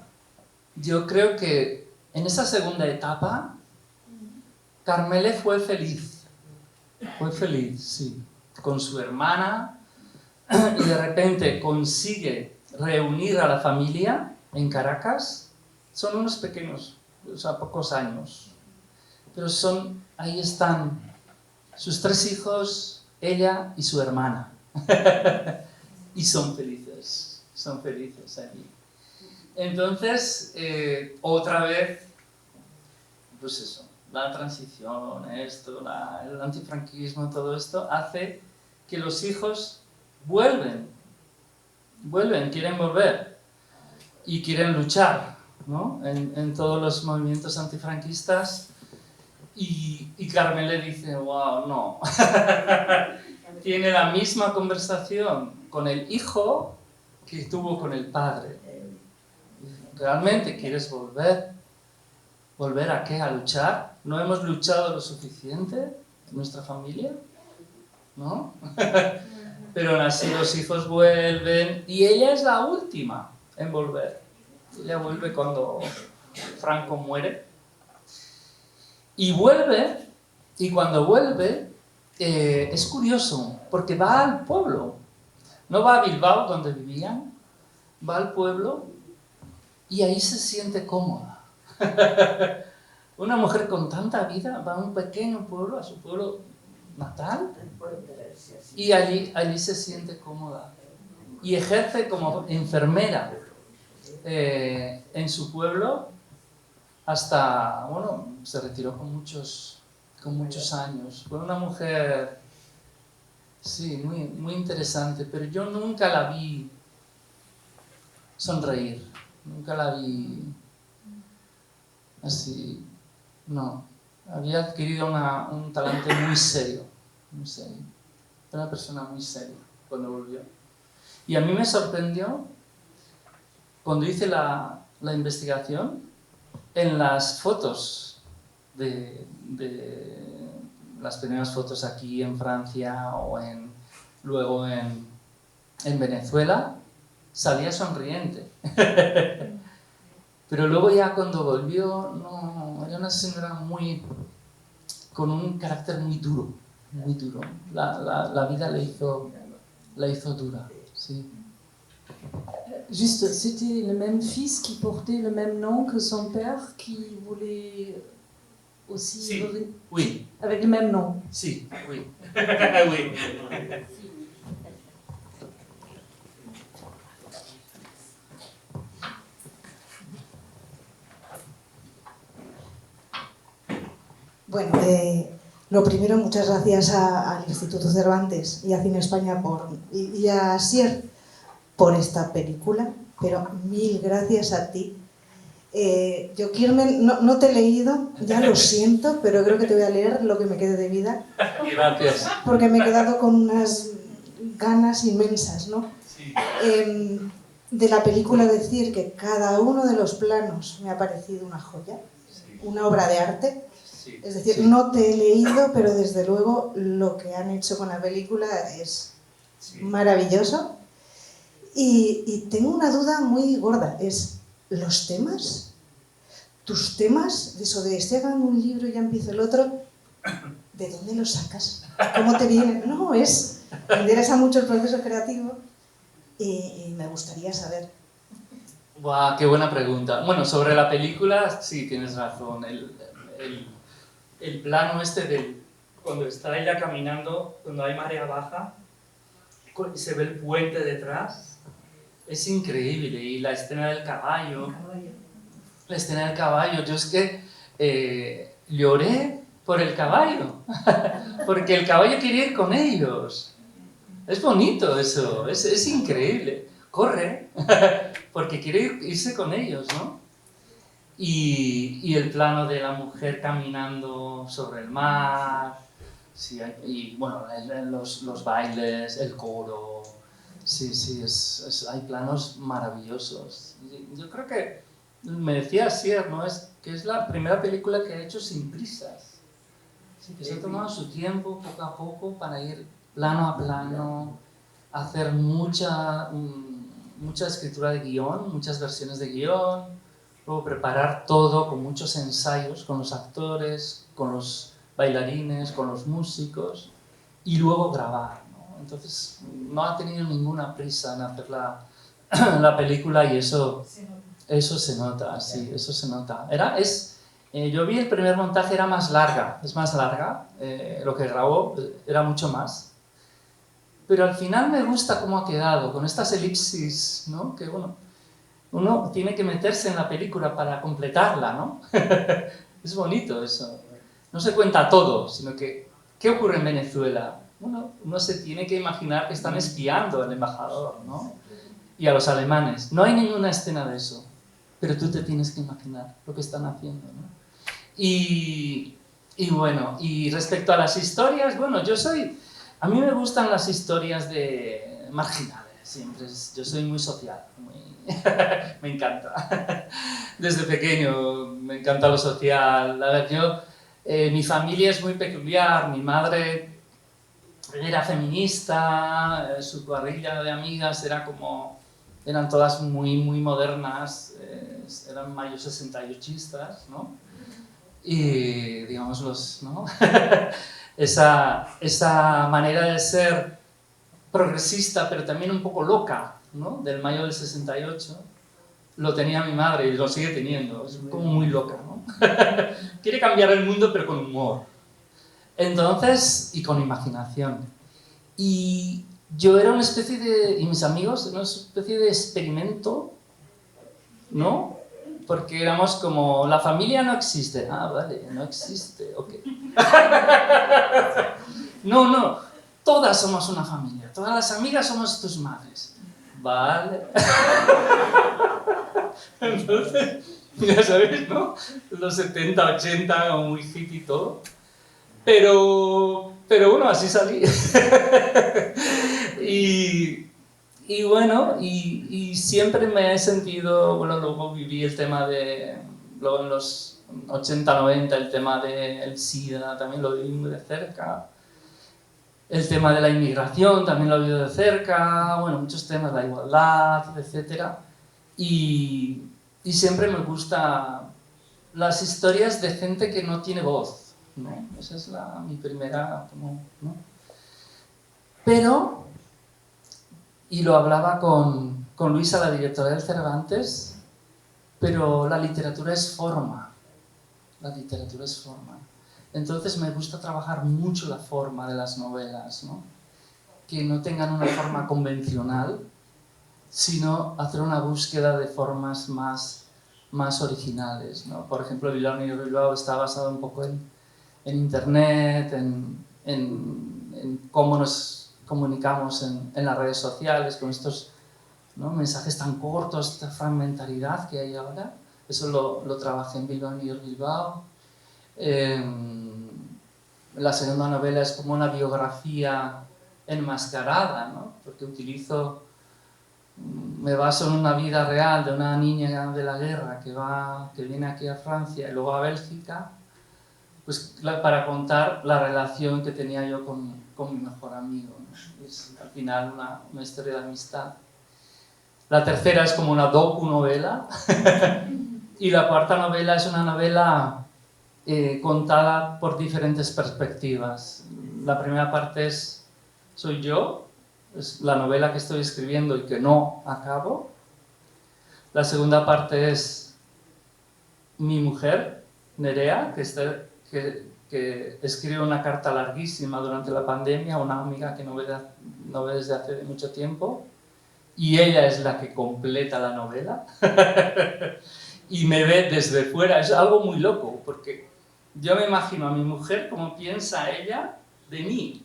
yo creo que en esa segunda etapa Carmele fue feliz, sí, con su hermana, y de repente consigue reunir a la familia en Caracas. Son unos pequeños, o sea, pocos años, pero ahí están sus 3 hijos, ella y su hermana, y son felices allí. Entonces, otra vez, pues eso, la transición, el antifranquismo, todo esto hace que los hijos vuelven, quieren volver y quieren luchar, ¿no?, en todos los movimientos antifranquistas, y Carmen le dice, wow, no. Tiene la misma conversación con el hijo que tuvo con el padre. ¿Realmente quieres volver? ¿Volver a qué? ¿A luchar? ¿No hemos luchado lo suficiente en nuestra familia? ¿No? Pero así los hijos vuelven, y ella es la última en volver. Ella vuelve cuando Franco muere. Y vuelve, y cuando vuelve, es curioso, porque va al pueblo. No va a Bilbao, donde vivían, va al pueblo, y ahí se siente cómoda. Una mujer con tanta vida va a un pequeño pueblo, a su pueblo natal, y allí se siente cómoda. Y ejerce como enfermera en su pueblo hasta, bueno, se retiró con muchos años. Fue una mujer, sí, muy interesante, pero yo nunca la vi sonreír, nunca la vi así, no. Había adquirido un talante muy serio, era una persona muy seria cuando volvió. Y a mí me sorprendió, cuando hice la investigación, en las fotos de las primeras fotos aquí en Francia o luego en Venezuela, salía sonriente. Pero luego ya cuando volvió, no, era una señora con un carácter muy duro, muy duro. La vida la hizo dura, sí.
Juste, c'était le même fils qui portait le même nom que son père, qui voulait aussi
Sí,
revenir
oui.
avec le même nom.
Sí, oui. Oui.
Bueno, lo primero, muchas gracias al Instituto Cervantes y a Cine España y a Asier por esta película, pero mil gracias a ti. Yo, Kirmen, no te he leído, ya lo siento, pero creo que te voy a leer lo que me quede de vida.
Gracias.
Porque me he quedado con unas ganas inmensas, ¿no?
Sí.
De la película decir que cada uno de los planos me ha parecido una joya, una obra de arte.
Sí.
Es decir,
Sí.
no te he leído, pero desde luego lo que han hecho con la película es maravilloso. Y tengo una duda muy gorda, es los temas, tus temas, de eso de este hagan un libro y ya empieza el otro, ¿de dónde los sacas? ¿Cómo te vienen? No, me interesa mucho el proceso creativo y me gustaría saber.
Buah, qué buena pregunta. Bueno, sobre la película, sí, tienes razón. El plano cuando está ella caminando, cuando hay marea baja, se ve el puente detrás, es increíble. Y la escena del caballo, yo es que lloré por el caballo, porque el caballo quería ir con ellos. Es bonito eso, es increíble. Corre, porque quiere irse con ellos, ¿no? Y el plano de la mujer caminando sobre el mar, sí, y bueno, los bailes, el coro, sí, hay planos maravillosos. Yo creo que, me decía Asier, ¿no? Que es la primera película que ha hecho sin prisas. Sí, que se ha tomado su tiempo, poco a poco, para ir plano a plano, hacer mucha escritura de guión, muchas versiones de guión, luego preparar todo con muchos ensayos, con los actores, con los bailarines, con los músicos, y luego grabar, ¿no? Entonces no ha tenido ninguna prisa en hacer la película y eso se nota, sí, eso se nota. Yo vi el primer montaje, es más larga, lo que grabó era mucho más. Pero al final me gusta cómo ha quedado, con estas elipsis, ¿no? Que bueno, uno tiene que meterse en la película para completarla, ¿no? Es bonito eso. No se cuenta todo, sino que, ¿qué ocurre en Venezuela? Bueno, uno se tiene que imaginar que están espiando al embajador, ¿no? Y a los alemanes. No hay ninguna escena de eso, pero tú te tienes que imaginar lo que están haciendo, ¿no? Y bueno, y respecto a las historias, bueno, a mí me gustan las historias de marginales, siempre. Yo soy muy social, me encanta. Desde pequeño me encanta lo social. A ver, mi familia es muy peculiar, mi madre era feminista, su cuadrilla de amigas eran todas muy modernas, eran mayo 68istas, ¿no? Y digamos ¿no? esa manera de ser progresista, pero también un poco loca, ¿no? Del mayo del 68, lo tenía mi madre y lo sigue teniendo, es como muy loca, ¿no? Quiere cambiar el mundo pero con humor. Entonces, y con imaginación. Y yo era una especie de, y mis amigos, una especie de experimento, ¿no? Porque éramos como, la familia no existe. Ah, vale, no existe, ok. No, todas somos una familia, todas las amigas somos tus madres. Vale. Entonces, ya sabéis, ¿no? Los 70, 80, como muy hippie y todo. Pero bueno, así salí. y bueno, y siempre me he sentido, bueno, luego viví el tema de, luego en los 80, 90, el tema del SIDA, también lo viví muy de cerca. El tema de la inmigración también lo he vivido de cerca, bueno, muchos temas, la igualdad, etc. Y siempre me gustan las historias de gente que no tiene voz, ¿no? Esa es mi primera, ¿no? Pero, y lo hablaba con Luisa, la directora del Cervantes, pero la literatura es forma, la literatura es forma. Entonces me gusta trabajar mucho la forma de las novelas, ¿no? Que no tengan una forma convencional, sino hacer una búsqueda de formas más originales, ¿no? Por ejemplo, Bilbao y Bilbao está basado un poco en internet, en cómo nos comunicamos en las redes sociales, con estos, ¿no?, mensajes tan cortos, esta fragmentariedad que hay ahora. Eso lo trabajé en Bilbao y Bilbao. La segunda novela es como una biografía enmascarada, ¿no? Porque me baso en una vida real de una niña de la guerra que viene aquí a Francia y luego a Bélgica, pues para contar la relación que tenía yo con mi mejor amigo, ¿no? Es al final una historia de amistad. La tercera es como una docu-novela y la cuarta novela es una novela contada por diferentes perspectivas. La primera parte soy yo, es la novela que estoy escribiendo y que no acabo. La segunda parte es mi mujer, Nerea, que escribe una carta larguísima durante la pandemia a una amiga que no ve desde hace mucho tiempo, y ella es la que completa la novela y me ve desde fuera. Es algo muy loco, porque yo me imagino a mi mujer como piensa ella de mí.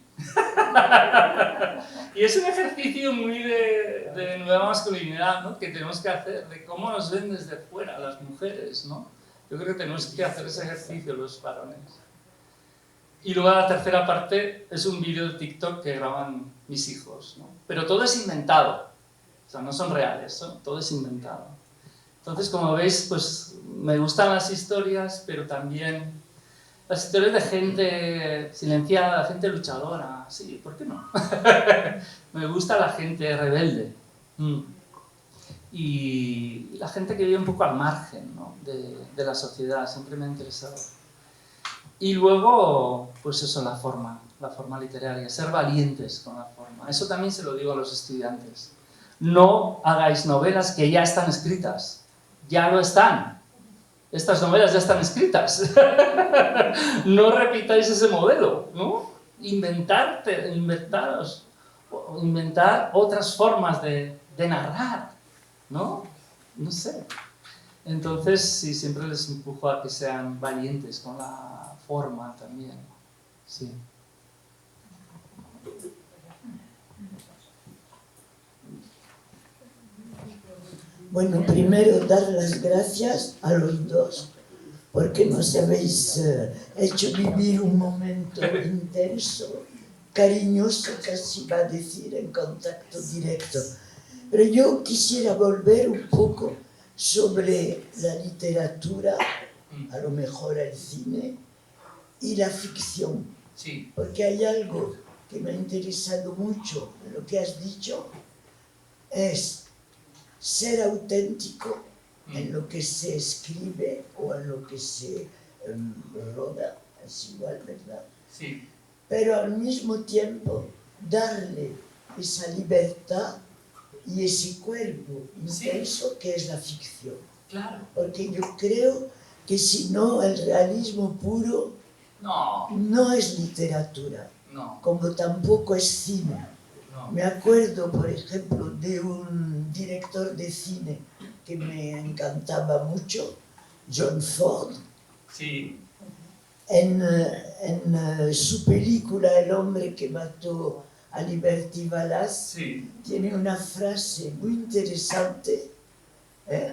Y es un ejercicio muy de nueva masculinidad, ¿no?, que tenemos que hacer, de cómo nos ven desde fuera las mujeres, ¿no? Yo creo que tenemos que hacer ese ejercicio los varones. Y luego la tercera parte es un vídeo de TikTok que graban mis hijos, ¿no? Pero todo es inventado, o sea, no son reales, todo es inventado. Entonces, como veis, pues me gustan las historias, pero también las historias de gente silenciada, gente luchadora. Sí, ¿por qué no? Me gusta la gente rebelde. Y la gente que vive un poco al margen, ¿no?, de la sociedad. Siempre me ha interesado. Y luego, pues eso, la forma literaria. Ser valientes con la forma. Eso también se lo digo a los estudiantes. No hagáis novelas que ya están escritas. Ya lo están. Estas novelas ya están escritas. No repitáis ese modelo, ¿no? Inventar otras formas de narrar, ¿no? No sé. Entonces, sí, siempre les empujo a que sean valientes con la forma también. Sí.
Bueno, primero dar las gracias a los dos porque nos habéis hecho vivir un momento intenso, cariñoso, casi va a decir, en contacto directo. Pero yo quisiera volver un poco sobre la literatura, a lo mejor el cine, y la ficción.
Sí.
Porque hay algo que me ha interesado mucho en lo que has dicho, es ser auténtico en lo que se escribe o en lo que se roda, es igual, ¿verdad?
Sí.
Pero al mismo tiempo darle esa libertad y ese cuerpo intenso que es la ficción.
Claro.
Porque yo creo que si no, el realismo puro no es literatura, como tampoco es cine. Me acuerdo, por ejemplo, de un director de cine que me encantaba mucho, John Ford.
Sí.
En su película El hombre que mató a Liberty Ballas, tiene una frase muy interesante.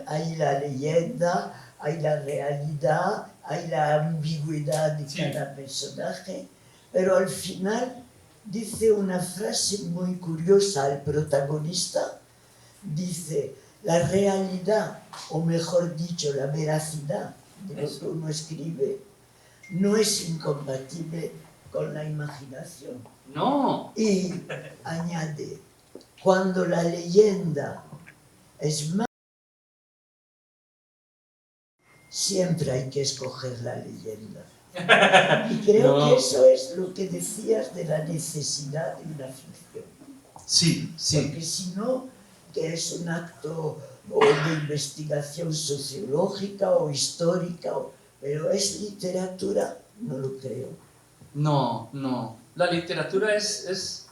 Hay la leyenda, hay la realidad, hay la ambigüedad de cada personaje, pero al final dice una frase muy curiosa al protagonista, dice, la realidad, o mejor dicho, la veracidad de lo que uno escribe, no es incompatible con la imaginación.
No.
Y añade, cuando la leyenda es más, siempre hay que escoger la leyenda. Y creo que eso es lo que decías de la necesidad de una ficción.
Sí, sí.
Porque si no, que es un acto o de investigación sociológica o histórica, pero es literatura, no lo creo.
No. La literatura es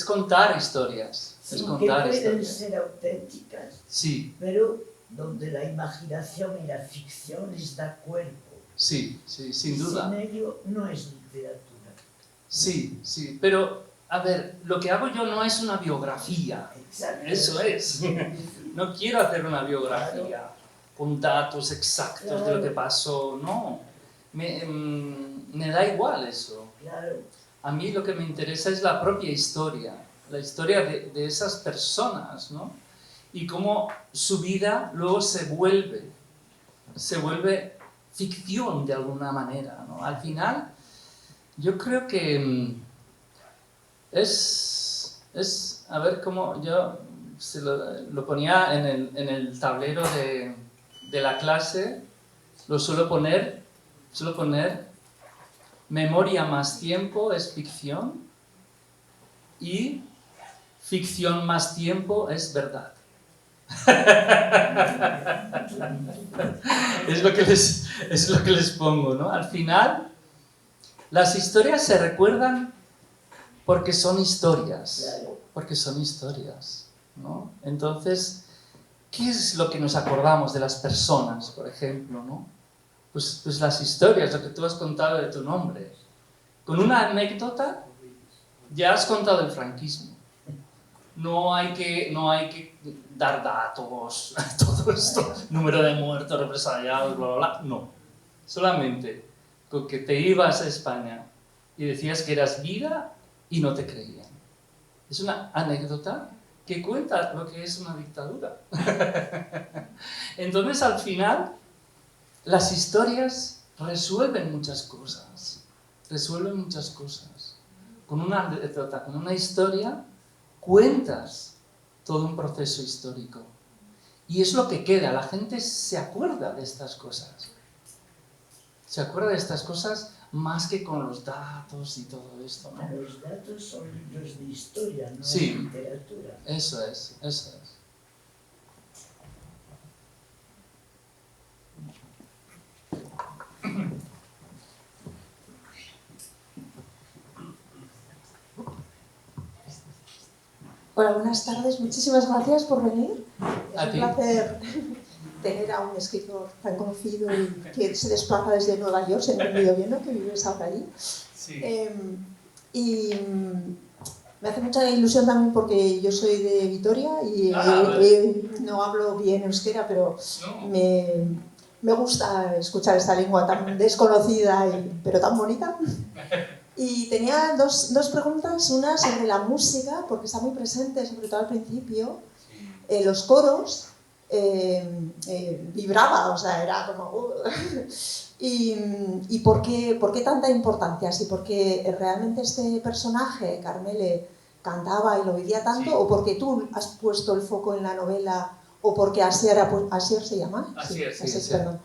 contar historias.
Sí, que pueden ser auténticas, pero donde la imaginación y la ficción les da cuerpo.
Sí, sin duda.
Sin ello no es literatura.
Sí, pero, a ver, lo que hago yo no es una biografía.
Exacto.
Eso es. No quiero hacer una biografía con datos exactos de lo que pasó, no. Me da igual eso.
Claro.
A mí lo que me interesa es la propia historia, la historia de esas personas, ¿no? Y cómo su vida luego se vuelve ficción de alguna manera, ¿no? Al final, yo creo que es a ver cómo yo lo ponía en el tablero de la clase, lo suelo poner memoria más tiempo es ficción y ficción más tiempo es verdad. Es lo que les pongo, ¿no? Al final, las historias se recuerdan porque son historias, ¿no? Entonces, ¿qué es lo que nos acordamos de las personas, por ejemplo, ¿no? Pues las historias, lo que tú has contado de tu nombre. Con una anécdota ya has contado el franquismo. No hay que dar datos, todo esto, número de muertos, represaliados, bla, bla, bla. No. Solamente con que te ibas a España y decías que eras vida y no te creían. Es una anécdota que cuenta lo que es una dictadura. Entonces, al final, las historias resuelven muchas cosas. Con una anécdota, con una historia, cuentas todo un proceso histórico. Y es lo que queda, la gente se acuerda de estas cosas. Se acuerda de estas cosas más que con los datos y todo esto, ¿no?
Los datos son libros de historia, no
Sí,
es literatura.
Eso es.
Hola, buenas tardes. Muchísimas gracias por venir. Es un
ti.
placer tener a un escritor tan conocido y que se desplaza desde Nueva York, se ha entendido bien, ¿no? Que vives ahora allí.
Sí.
Y me hace mucha ilusión también porque yo soy de Vitoria y no hablo bien euskera, pero me gusta escuchar esta lengua tan desconocida pero tan bonita. Y tenía dos preguntas, una sobre la música, porque está muy presente, sobre todo al principio, los coros, vibraba, o sea, era como... ¿Y por qué tanta importancia? ¿Sí porque realmente este personaje, Carmele, cantaba y lo vivía tanto, o porque tú has puesto el foco en la novela, o porque Asier se llama,
Asier,
perdón,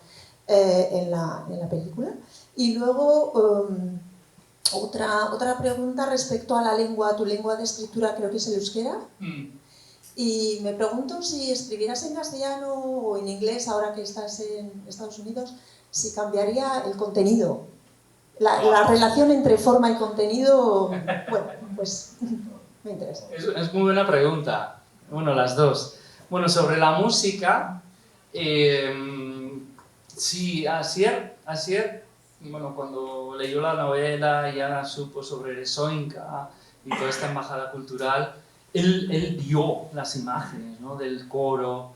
en la película? Y luego... Otra pregunta respecto a la lengua, tu lengua de escritura creo que es el euskera.
Y me pregunto si escribieras en castellano o en inglés, ahora que estás en Estados Unidos, si cambiaría el contenido. La relación entre forma y contenido, bueno, pues me interesa.
Es muy buena pregunta. Bueno, las dos. Bueno, sobre la música, sí, Asier, bueno, cuando leyó la novela y ya supo sobre Soinka y toda esta embajada cultural, él vio las imágenes, ¿no? Del coro,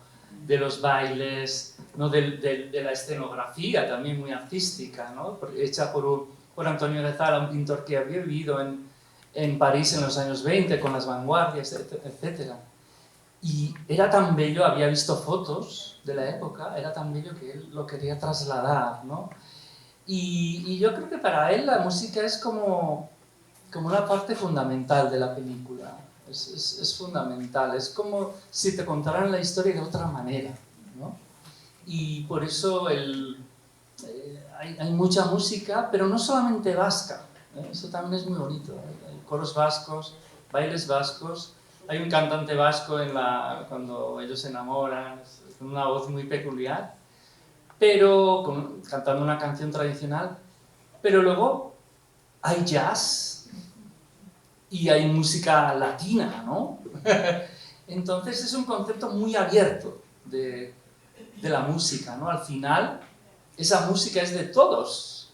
de los bailes, ¿no? de la escenografía también muy artística, ¿no? Hecha por Antonio de Zara, un pintor que había vivido en París en los años 20 con las vanguardias, etc. Y era tan bello, había visto fotos de la época, era tan bello que él lo quería trasladar, ¿no? Y yo creo que para él la música es como una parte fundamental de la película. Es fundamental, es como si te contaran la historia de otra manera, ¿no? Y por eso hay mucha música, pero no solamente vasca, ¿eh? Eso también es muy bonito. Hay coros vascos, bailes vascos, hay un cantante vasco cuando ellos se enamoran, con una voz muy peculiar, pero cantando una canción tradicional, pero luego hay jazz y hay música latina, ¿no? Entonces es un concepto muy abierto de la música, ¿no? Al final, esa música es de todos.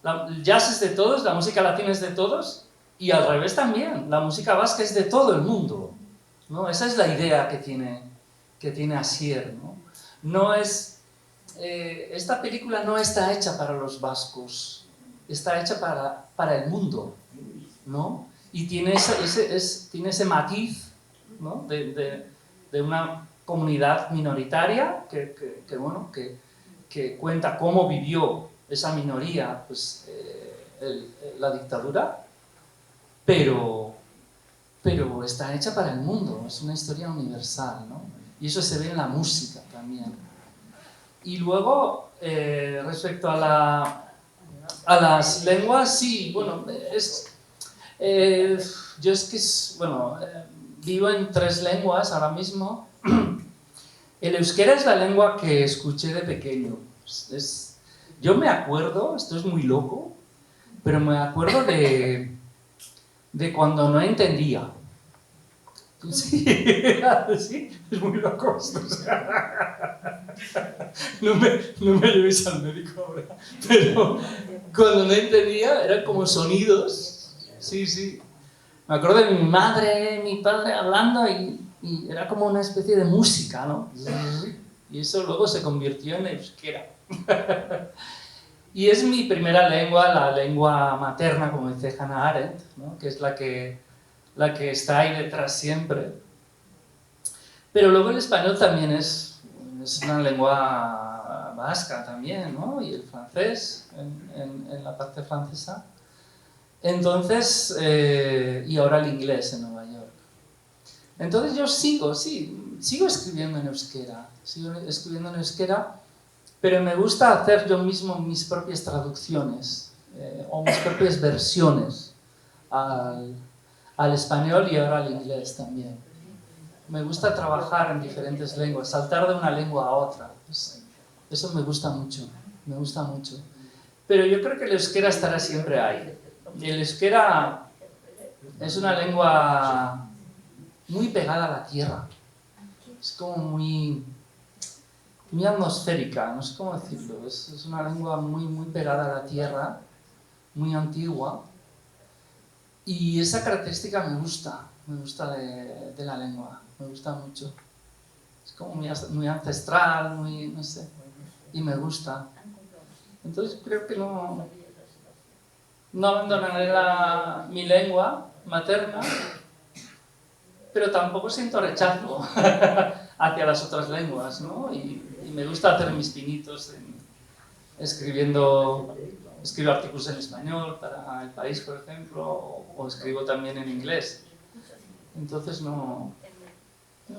El jazz es de todos, la música latina es de todos, y al revés también, la música vasca es de todo el mundo, ¿no? Esa es la idea que tiene Asier, ¿no? No es... esta película no está hecha para los vascos, está hecha para el mundo, ¿no? Y tiene ese matiz, ¿no? de una comunidad minoritaria que cuenta cómo vivió esa minoría pues, la dictadura, pero está hecha para el mundo, es una historia universal, ¿no? Y eso se ve en la música también. Y luego, respecto a las lenguas, sí, bueno, yo es que, vivo en 3 lenguas ahora mismo. El euskera es la lengua que escuché de pequeño. Yo me acuerdo, esto es muy loco, pero me acuerdo de cuando no entendía. Sí, sí, es muy loco esto. No me llevéis al médico ahora. Pero cuando no entendía, eran como sonidos. Sí, sí. Me acuerdo de mi madre, mi padre hablando y era como una especie de música, ¿no? Y eso luego se convirtió en euskera. Y es mi primera lengua, la lengua materna, como dice Hannah Arendt, ¿no? Que es la que está ahí detrás siempre. Pero luego el español también es una lengua vasca también, ¿no? Y el francés, en la parte francesa. Entonces, y ahora el inglés en Nueva York. Entonces yo sigo escribiendo en euskera, pero me gusta hacer yo mismo mis propias traducciones, o mis propias versiones al español y ahora al inglés también. Me gusta trabajar en diferentes lenguas, saltar de una lengua a otra. Eso me gusta mucho. Pero yo creo que el euskera estará siempre ahí. El euskera es una lengua muy pegada a la tierra. Es como muy atmosférica, no sé cómo decirlo. Es una lengua muy, muy pegada a la tierra, muy antigua. Y esa característica me gusta de la lengua, me gusta mucho. Es como muy ancestral, muy, no sé, y me gusta. Entonces creo que no abandonaré mi lengua materna, pero tampoco siento rechazo hacia las otras lenguas, ¿no? Y me gusta hacer mis pinitos escribo artículos en español para El País, por ejemplo, o escribo también en inglés. Entonces no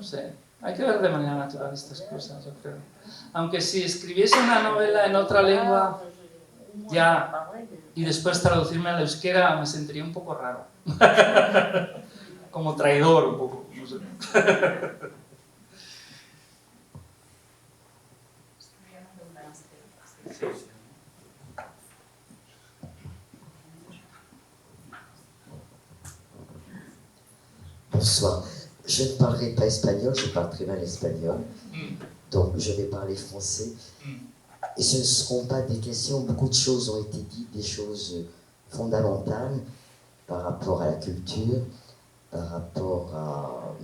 sé, hay que ver de manera natural estas cosas, yo creo. Aunque si escribiese una novela en otra lengua y después traducirme al euskera, me sentiría un poco raro. Como traidor un poco, no sé.
Bonsoir. Je ne parlerai pas espagnol, je parle très mal espagnol. Donc je vais parler français. Et ce ne seront pas des questions, beaucoup de choses ont été dites, des choses fondamentales par rapport à la culture, par rapport à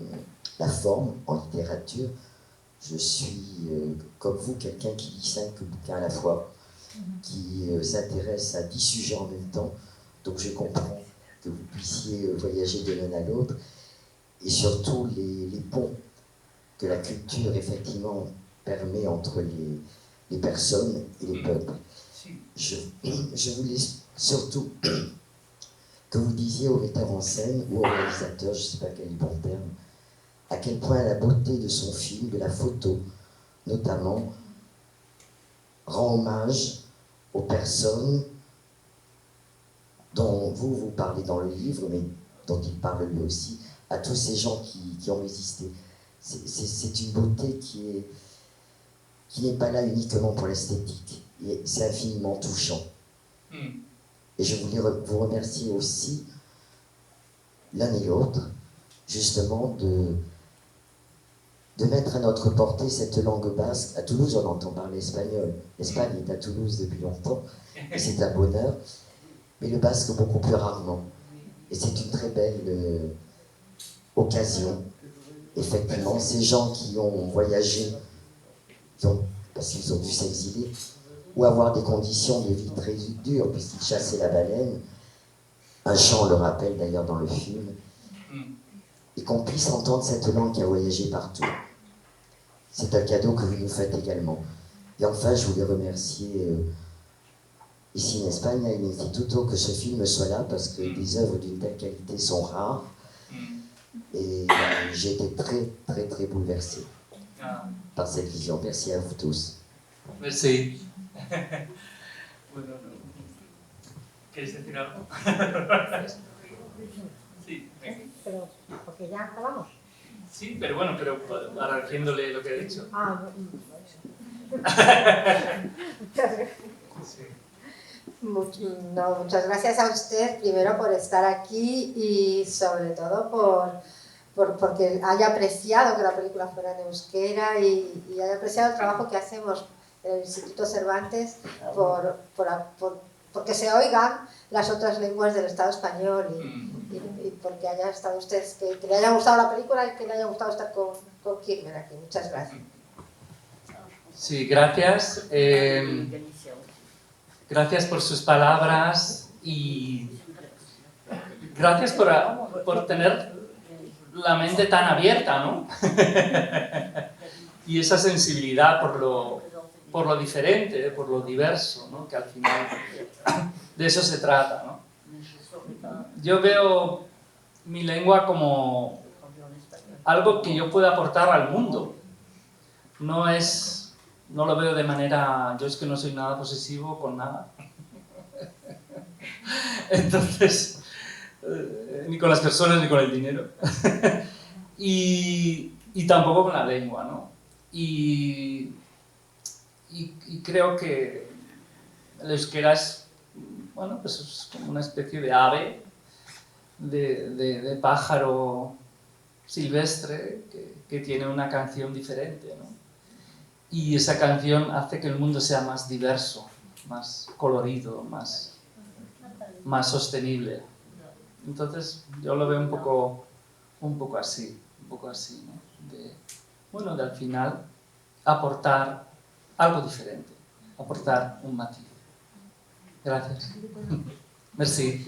la forme en littérature. Je suis, comme vous, quelqu'un qui lit 5 bouquins à la fois, qui s'intéresse à 10 sujets en même temps. Donc je comprends que vous puissiez voyager de l'un à l'autre. Et surtout les ponts que la culture, effectivement, permet entre les personnes et les peuples. Je voulais surtout que vous disiez au metteur en scène ou au réalisateur, je ne sais pas quel est le bon terme, à quel point la beauté de son film, de la photo notamment, rend hommage aux personnes dont vous parlez dans le livre, mais dont il parle lui aussi, à tous ces gens qui ont résisté. C'est une beauté qui n'est pas là uniquement pour l'esthétique. C'est infiniment touchant. Et je voulais vous remercier aussi, l'un et l'autre, justement de mettre à notre portée cette langue basque. À Toulouse, on entend parler espagnol. L'Espagne est à Toulouse depuis longtemps, et c'est un bonheur. Mais le basque beaucoup plus rarement. Et c'est une très belle occasion. Effectivement, ces gens qui ont voyagé, parce qu'ils ont dû s'exiler, ou avoir des conditions de vie très dures, puisqu'ils chassaient la baleine, un chant le rappelle d'ailleurs dans le film, et qu'on puisse entendre cette langue qui a voyagé partout. C'est un cadeau que vous nous faites également. Et enfin, je voulais remercier ici en Espagne, à l'Instituto, que ce film soit là, parce que des œuvres d'une telle qualité sont rares. Et j'ai été très, très, très bouleversé par cette vision. Merci à vous tous.
Merci. Bueno, ¿quieres decir algo? Sí,
pero porque ya acabamos.
sí, pero bueno, pero ahora haciéndole lo que he dicho. Sí.
Muchas gracias a usted primero por estar aquí y sobre todo porque haya apreciado que la película fuera en euskera y haya apreciado el trabajo que hacemos en el Instituto Cervantes porque se oigan las otras lenguas del Estado español y porque haya estado usted, que le haya gustado la película y que le haya gustado estar con Kirchner aquí. Muchas gracias.
Sí, gracias. Gracias por sus palabras y gracias por tener la mente tan abierta, ¿no? Y esa sensibilidad por lo diferente, por lo diverso, ¿no? Que al final de eso se trata, ¿no? Yo veo mi lengua como algo que yo puedo aportar al mundo. No lo veo de manera... Yo es que no soy nada posesivo con nada. Entonces, ni con las personas ni con el dinero. y tampoco con la lengua, ¿no? Y creo que el euskera es, bueno, pues es como una especie de ave, de pájaro silvestre que tiene una canción diferente, ¿no? Y esa canción hace que el mundo sea más diverso, más colorido, más sostenible. Entonces yo lo veo un poco así, ¿no? De al final aportar algo diferente, aportar un matiz. Gracias. Merci.